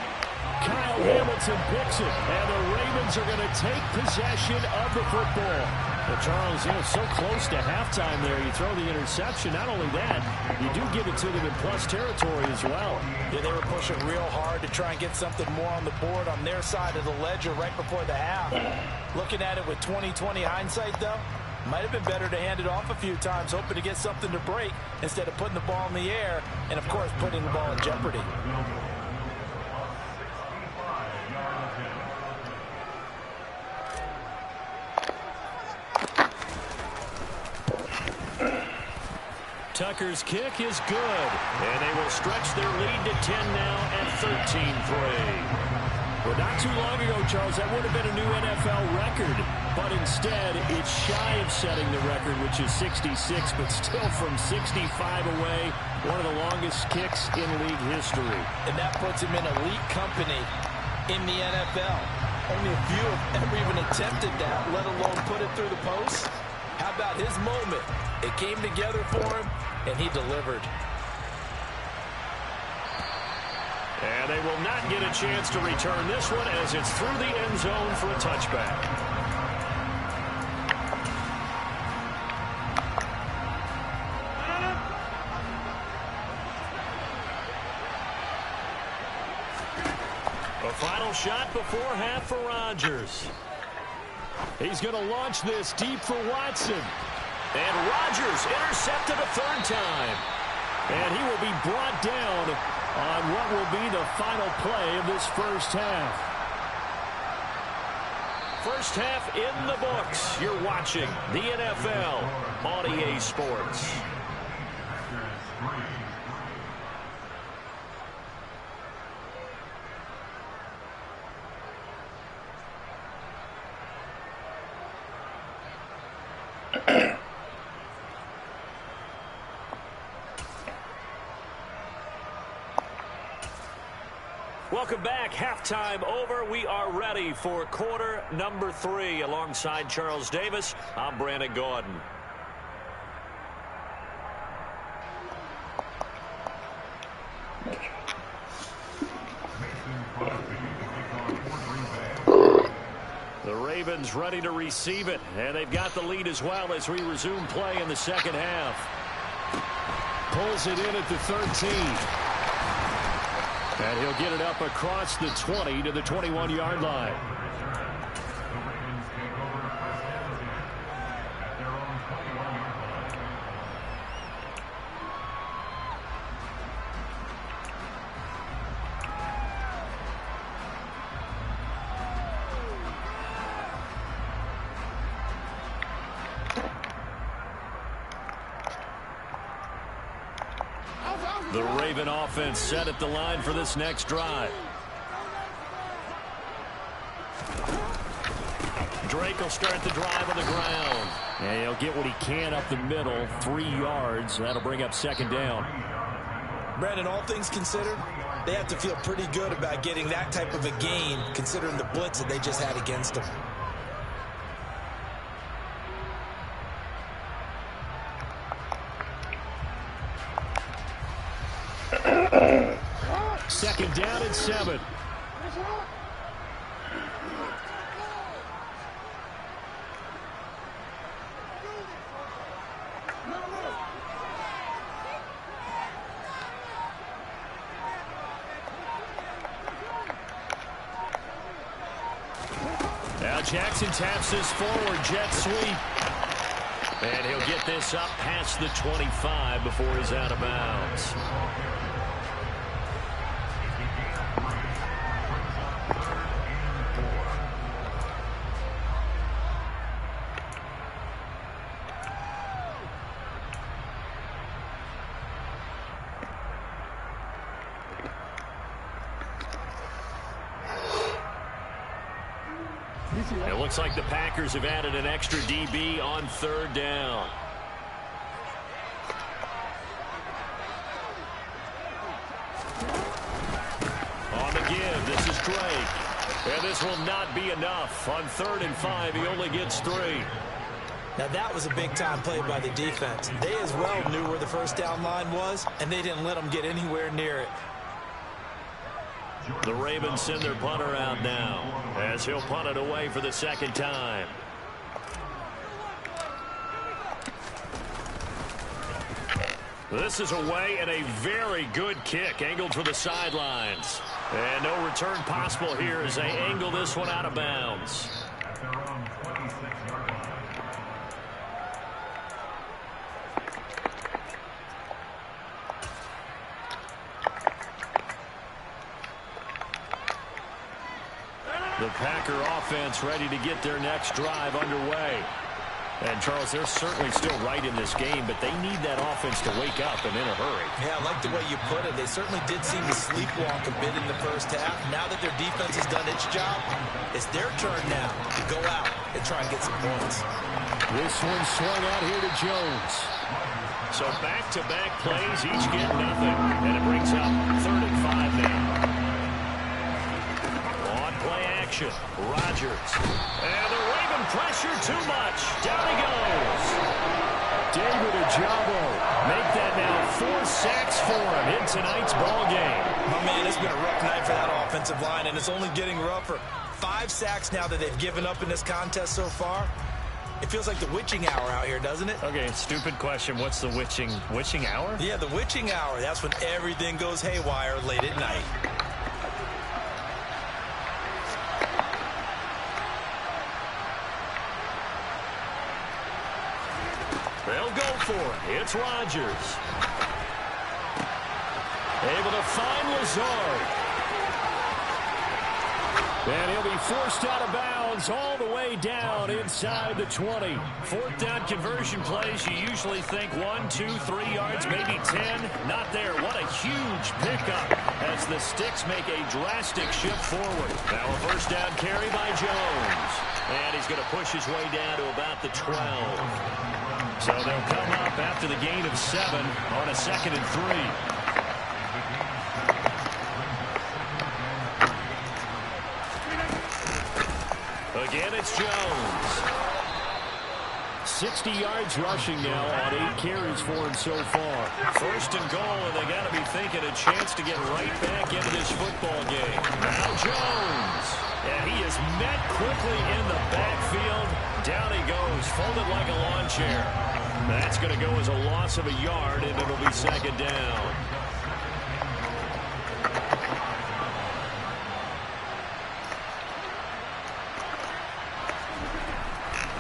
Kyle Hamilton picks it, and the Ravens are going to take possession of the football. Well, Charles, so close to halftime there. You throw the interception. Not only that, you do give it to them in plus territory as well. Yeah, they were pushing real hard to try and get something more on the board on their side of the ledger right before the half. Looking at it with 20/20 hindsight, though, might have been better to hand it off a few times, hoping to get something to break instead of putting the ball in the air and, of course, putting the ball in jeopardy. Tucker's kick is good, and they will stretch their lead to 10 now at 13-3. Well, not too long ago, Charles, that would have been a new NFL record, but instead it's shy of setting the record, which is 66, but still from 65 away, one of the longest kicks in league history. And that puts him in elite company in the NFL. Only a few have ever even attempted that, let alone put it through the post. How about his moment? It came together for him, and he delivered. And they will not get a chance to return this one as it's through the end zone for a touchback. A final shot before half for Rodgers. He's going to launch this deep for Watson. And Rodgers intercepted a third time. And he will be brought down on what will be the final play of this first half. First half in the books. You're watching the NFL on EA Sports. Welcome back. Halftime over. We are ready for quarter number 3. Alongside Charles Davis, I'm Brandon Gordon. The Ravens ready to receive it, and they've got the lead as well as we resume play in the second half. Pulls it in at the 13. And he'll get it up across the 20 to the 21-yard line. The Raven offense set at the line for this next drive. Drake will start the drive on the ground. And he'll get what he can up the middle, 3 yards. That'll bring up second down. Brandon, all things considered, they have to feel pretty good about getting that type of a gain, considering the blitz that they just had against them. Second down and 7. Now Jackson taps this forward jet sweep. And he'll get this up past the 25 before he's out of bounds. It looks like the Packers have added an extra DB on third down. On the give, this is Drake. And this will not be enough. On 3rd and 5, he only gets 3. Now that was a big-time play by the defense. They as well knew where the first down line was, and they didn't let them get anywhere near it. The Ravens send their punter out now as he'll punt it away for the second time. This is away and a very good kick angled for the sidelines. And no return possible here as they angle this one out of bounds. The Packer offense ready to get their next drive underway. And, Charles, they're certainly still right in this game, but they need that offense to wake up and in a hurry. Yeah, I like the way you put it. They certainly did seem to sleepwalk a bit in the first half. Now that their defense has done its job, it's their turn now to go out and try and get some points. This one swung out here to Jones. So back-to-back plays, each get nothing. And it brings up 3rd and 5 now. On play action, Rodgers. And the Raven pressure too much. Down he goes. David Ojabo make that now 4 sacks for him in tonight's ball game. Oh, man, it's been a rough night for that offensive line, and it's only getting rougher. 5 sacks now that they've given up in this contest so far. It feels like the witching hour out here, doesn't it? Okay, stupid question. What's the witching hour? Yeah, the witching hour. That's when everything goes haywire late at night. They'll go for it. It's Rodgers. Able to find Lazard. And he'll be forced out of bounds all the way down inside the 20. 4th down conversion plays, you usually think 1, 2, 3 yards, maybe 10. Not there. What a huge pickup as the Sticks make a drastic shift forward. Now a 1st down carry by Jones. And he's going to push his way down to about the 12. So they'll come up after the gain of 7 on a 2nd and 3. Again, it's Jones. 60 yards rushing now on 8 carries for him so far. 1st and goal, and they got to be thinking a chance to get right back into this football game. Now Jones. And he is met quickly in the backfield. Down he goes, folded like a lawn chair. That's going to go as a loss of a yard, and it'll be 2nd down.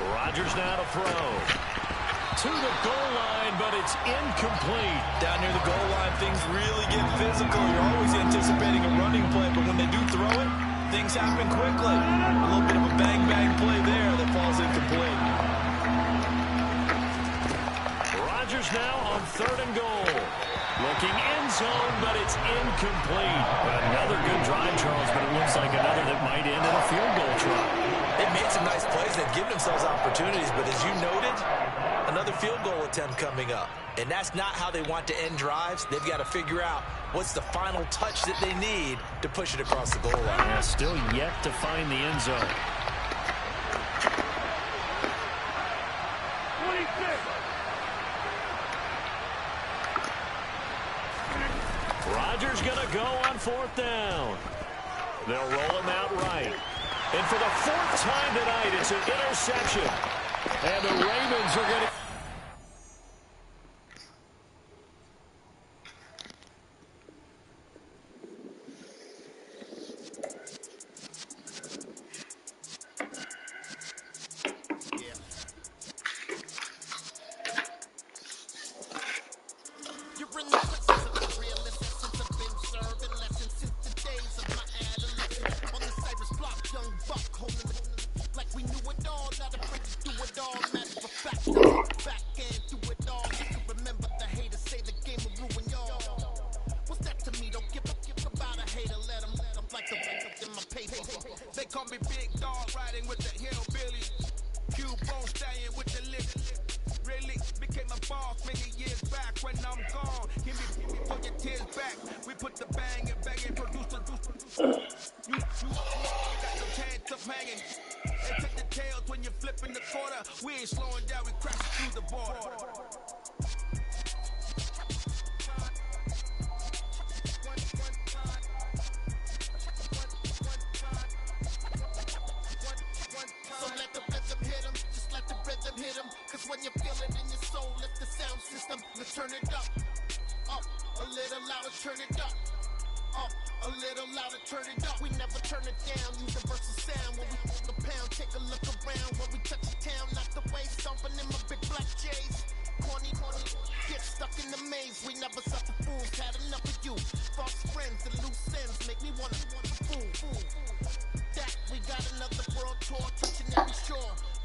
Rodgers now to throw. To the goal line, but it's incomplete. Down near the goal line, things really get physical. You're always anticipating a running play, but when they do throw it, things happen quickly. A little bit of a bang-bang play there that falls incomplete. Rodgers now on 3rd and goal. Looking end zone, but it's incomplete. Another good drive, Charles, but it looks like another that might end in a field goal try. They've made some nice plays. They've given themselves opportunities, but as you noted, another field goal attempt coming up. And that's not how they want to end drives. They've got to figure out what's the final touch that they need to push it across the goal line. Yeah, still yet to find the end zone. 26. Rodgers going to go on 4th down. They'll roll him out right. And for the 4th time tonight, it's an interception. And the Ravens are going to...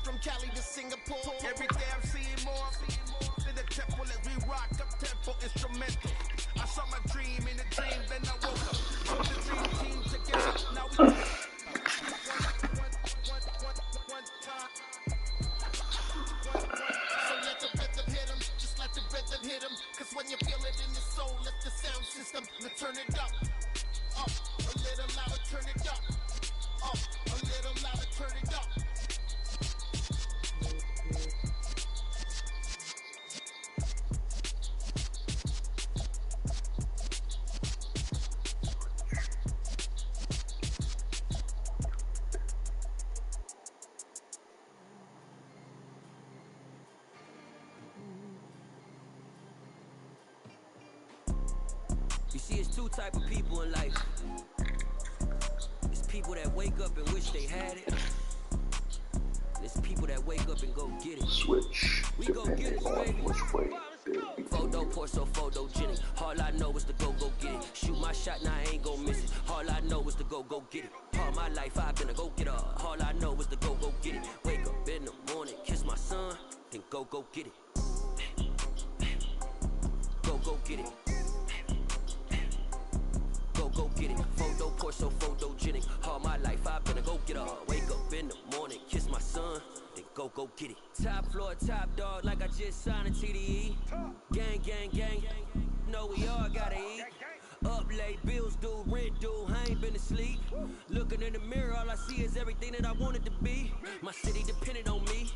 from Cali to Singapore. Every day I'm seeing more. In the temple as we rock up tempo instrumental. I saw my dream in a dream, then I woke up. Put the dream team together. Now we one time. So let the rhythm hit 'em, just let the rhythm hit 'em. Cause when you feel it in your soul, let the sound system turn it up. Up, a little louder, turn it up. Up, a little louder, turn it up. You see, it's two type of people in life. It's people that wake up and wish they had it. And it's people that wake up and go get it. Switch. We go get it, baby. Which way? Photo pour so photogenic. All I know is to go get it. Shoot my shot, now I ain't gon' miss it. All I know is to go get it. All my life I've been a go getter. All I know is to go get it. Wake up in the morning, kiss my son, then go get it. Go get it. Go get it. Photo pour so photogenic. All my life I've been a go getter. Wake up in the morning, kiss my son, then go get it. Top floor, top dog, like I just signed a TDE. Gang, gang, gang. Know we all gotta eat. Up late, bills due, rent due, I ain't been asleep. Looking in the mirror, all I see is everything that I wanted to be. My city depended on me,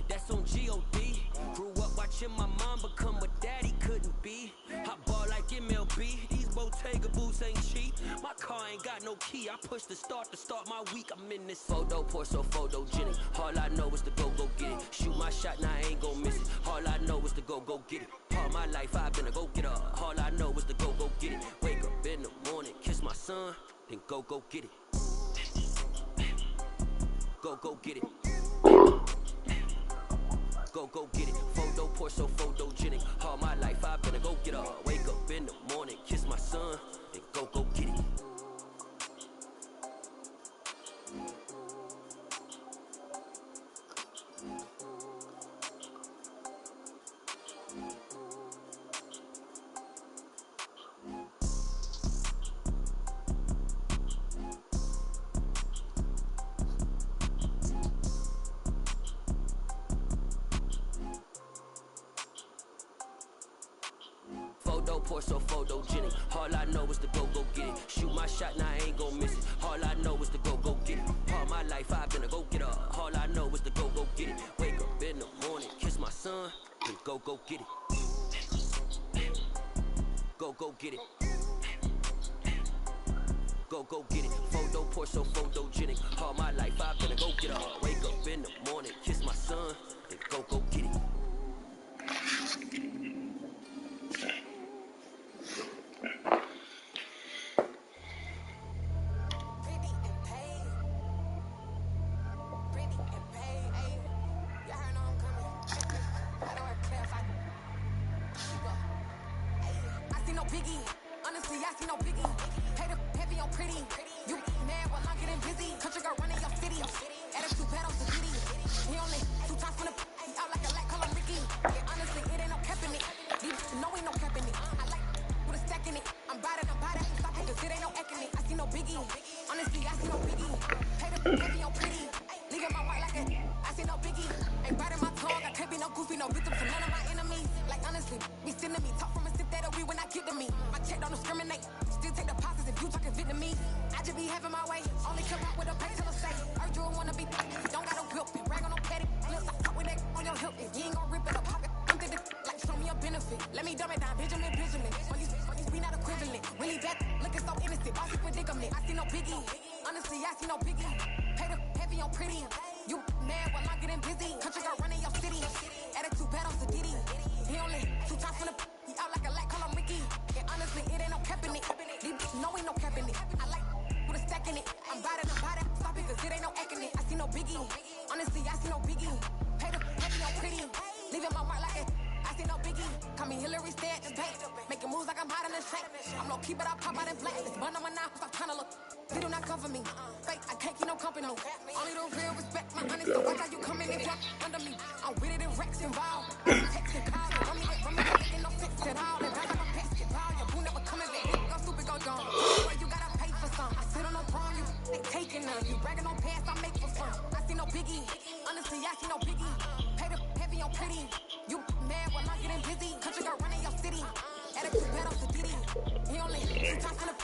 that's on G.O.D. Grew up watching my mom become what daddy couldn't be. I ball like MLB, these Bottega boots ain't cheap. My car ain't got no key, I push the start to start my week. I'm in this photo pour so photogenic. All I know is to go get it. Shoot my shot, now I ain't gon' miss it. All I know is to go get it. All my life I've been a go getter. All I know is to go get it. Wake up in the morning, kiss my son, then go get it. Go get it. Go get it. Photo pour so photogenic. All my life I've been a go getter. Wake up in the morning, kiss my son, then go get it. Photo pour so photogenic. All I know is to go get it. Shoot my shot, now I ain't gon' miss it. All I know is to go get it. All my life I've been a go getter. All I know is to go get it. Wake up in the morning, kiss my son, then go get it. Go get it. Go get it. Photo pour so photogenic. All my life I've been a go getter. Wake up in the morning, kiss my son, then go get it. Hillary said the bank. Making moves like I'm hot in the shank. I'm low key, but I pop out in black. This bun on my knife, stop trying to look. They do not come for me. Fake, I can't keep no company. Only the real respect my honest. So watch how you come in and drop under me. I'm with it in Rex involved. Texting calls, run me getting no fix at all. And back like a basketball. Your boo never coming back. Go stupid, go dumb. Boy, you gotta pay for some. I sit on no prom, you they taking none. You bragging on past, I make for fun. I see no biggie. Honestly, I see no biggie. Pay the heavy on pretty. You mad while I'm getting busy. Country girl running your city. Attitude bad off the ditty. He only 2 times in the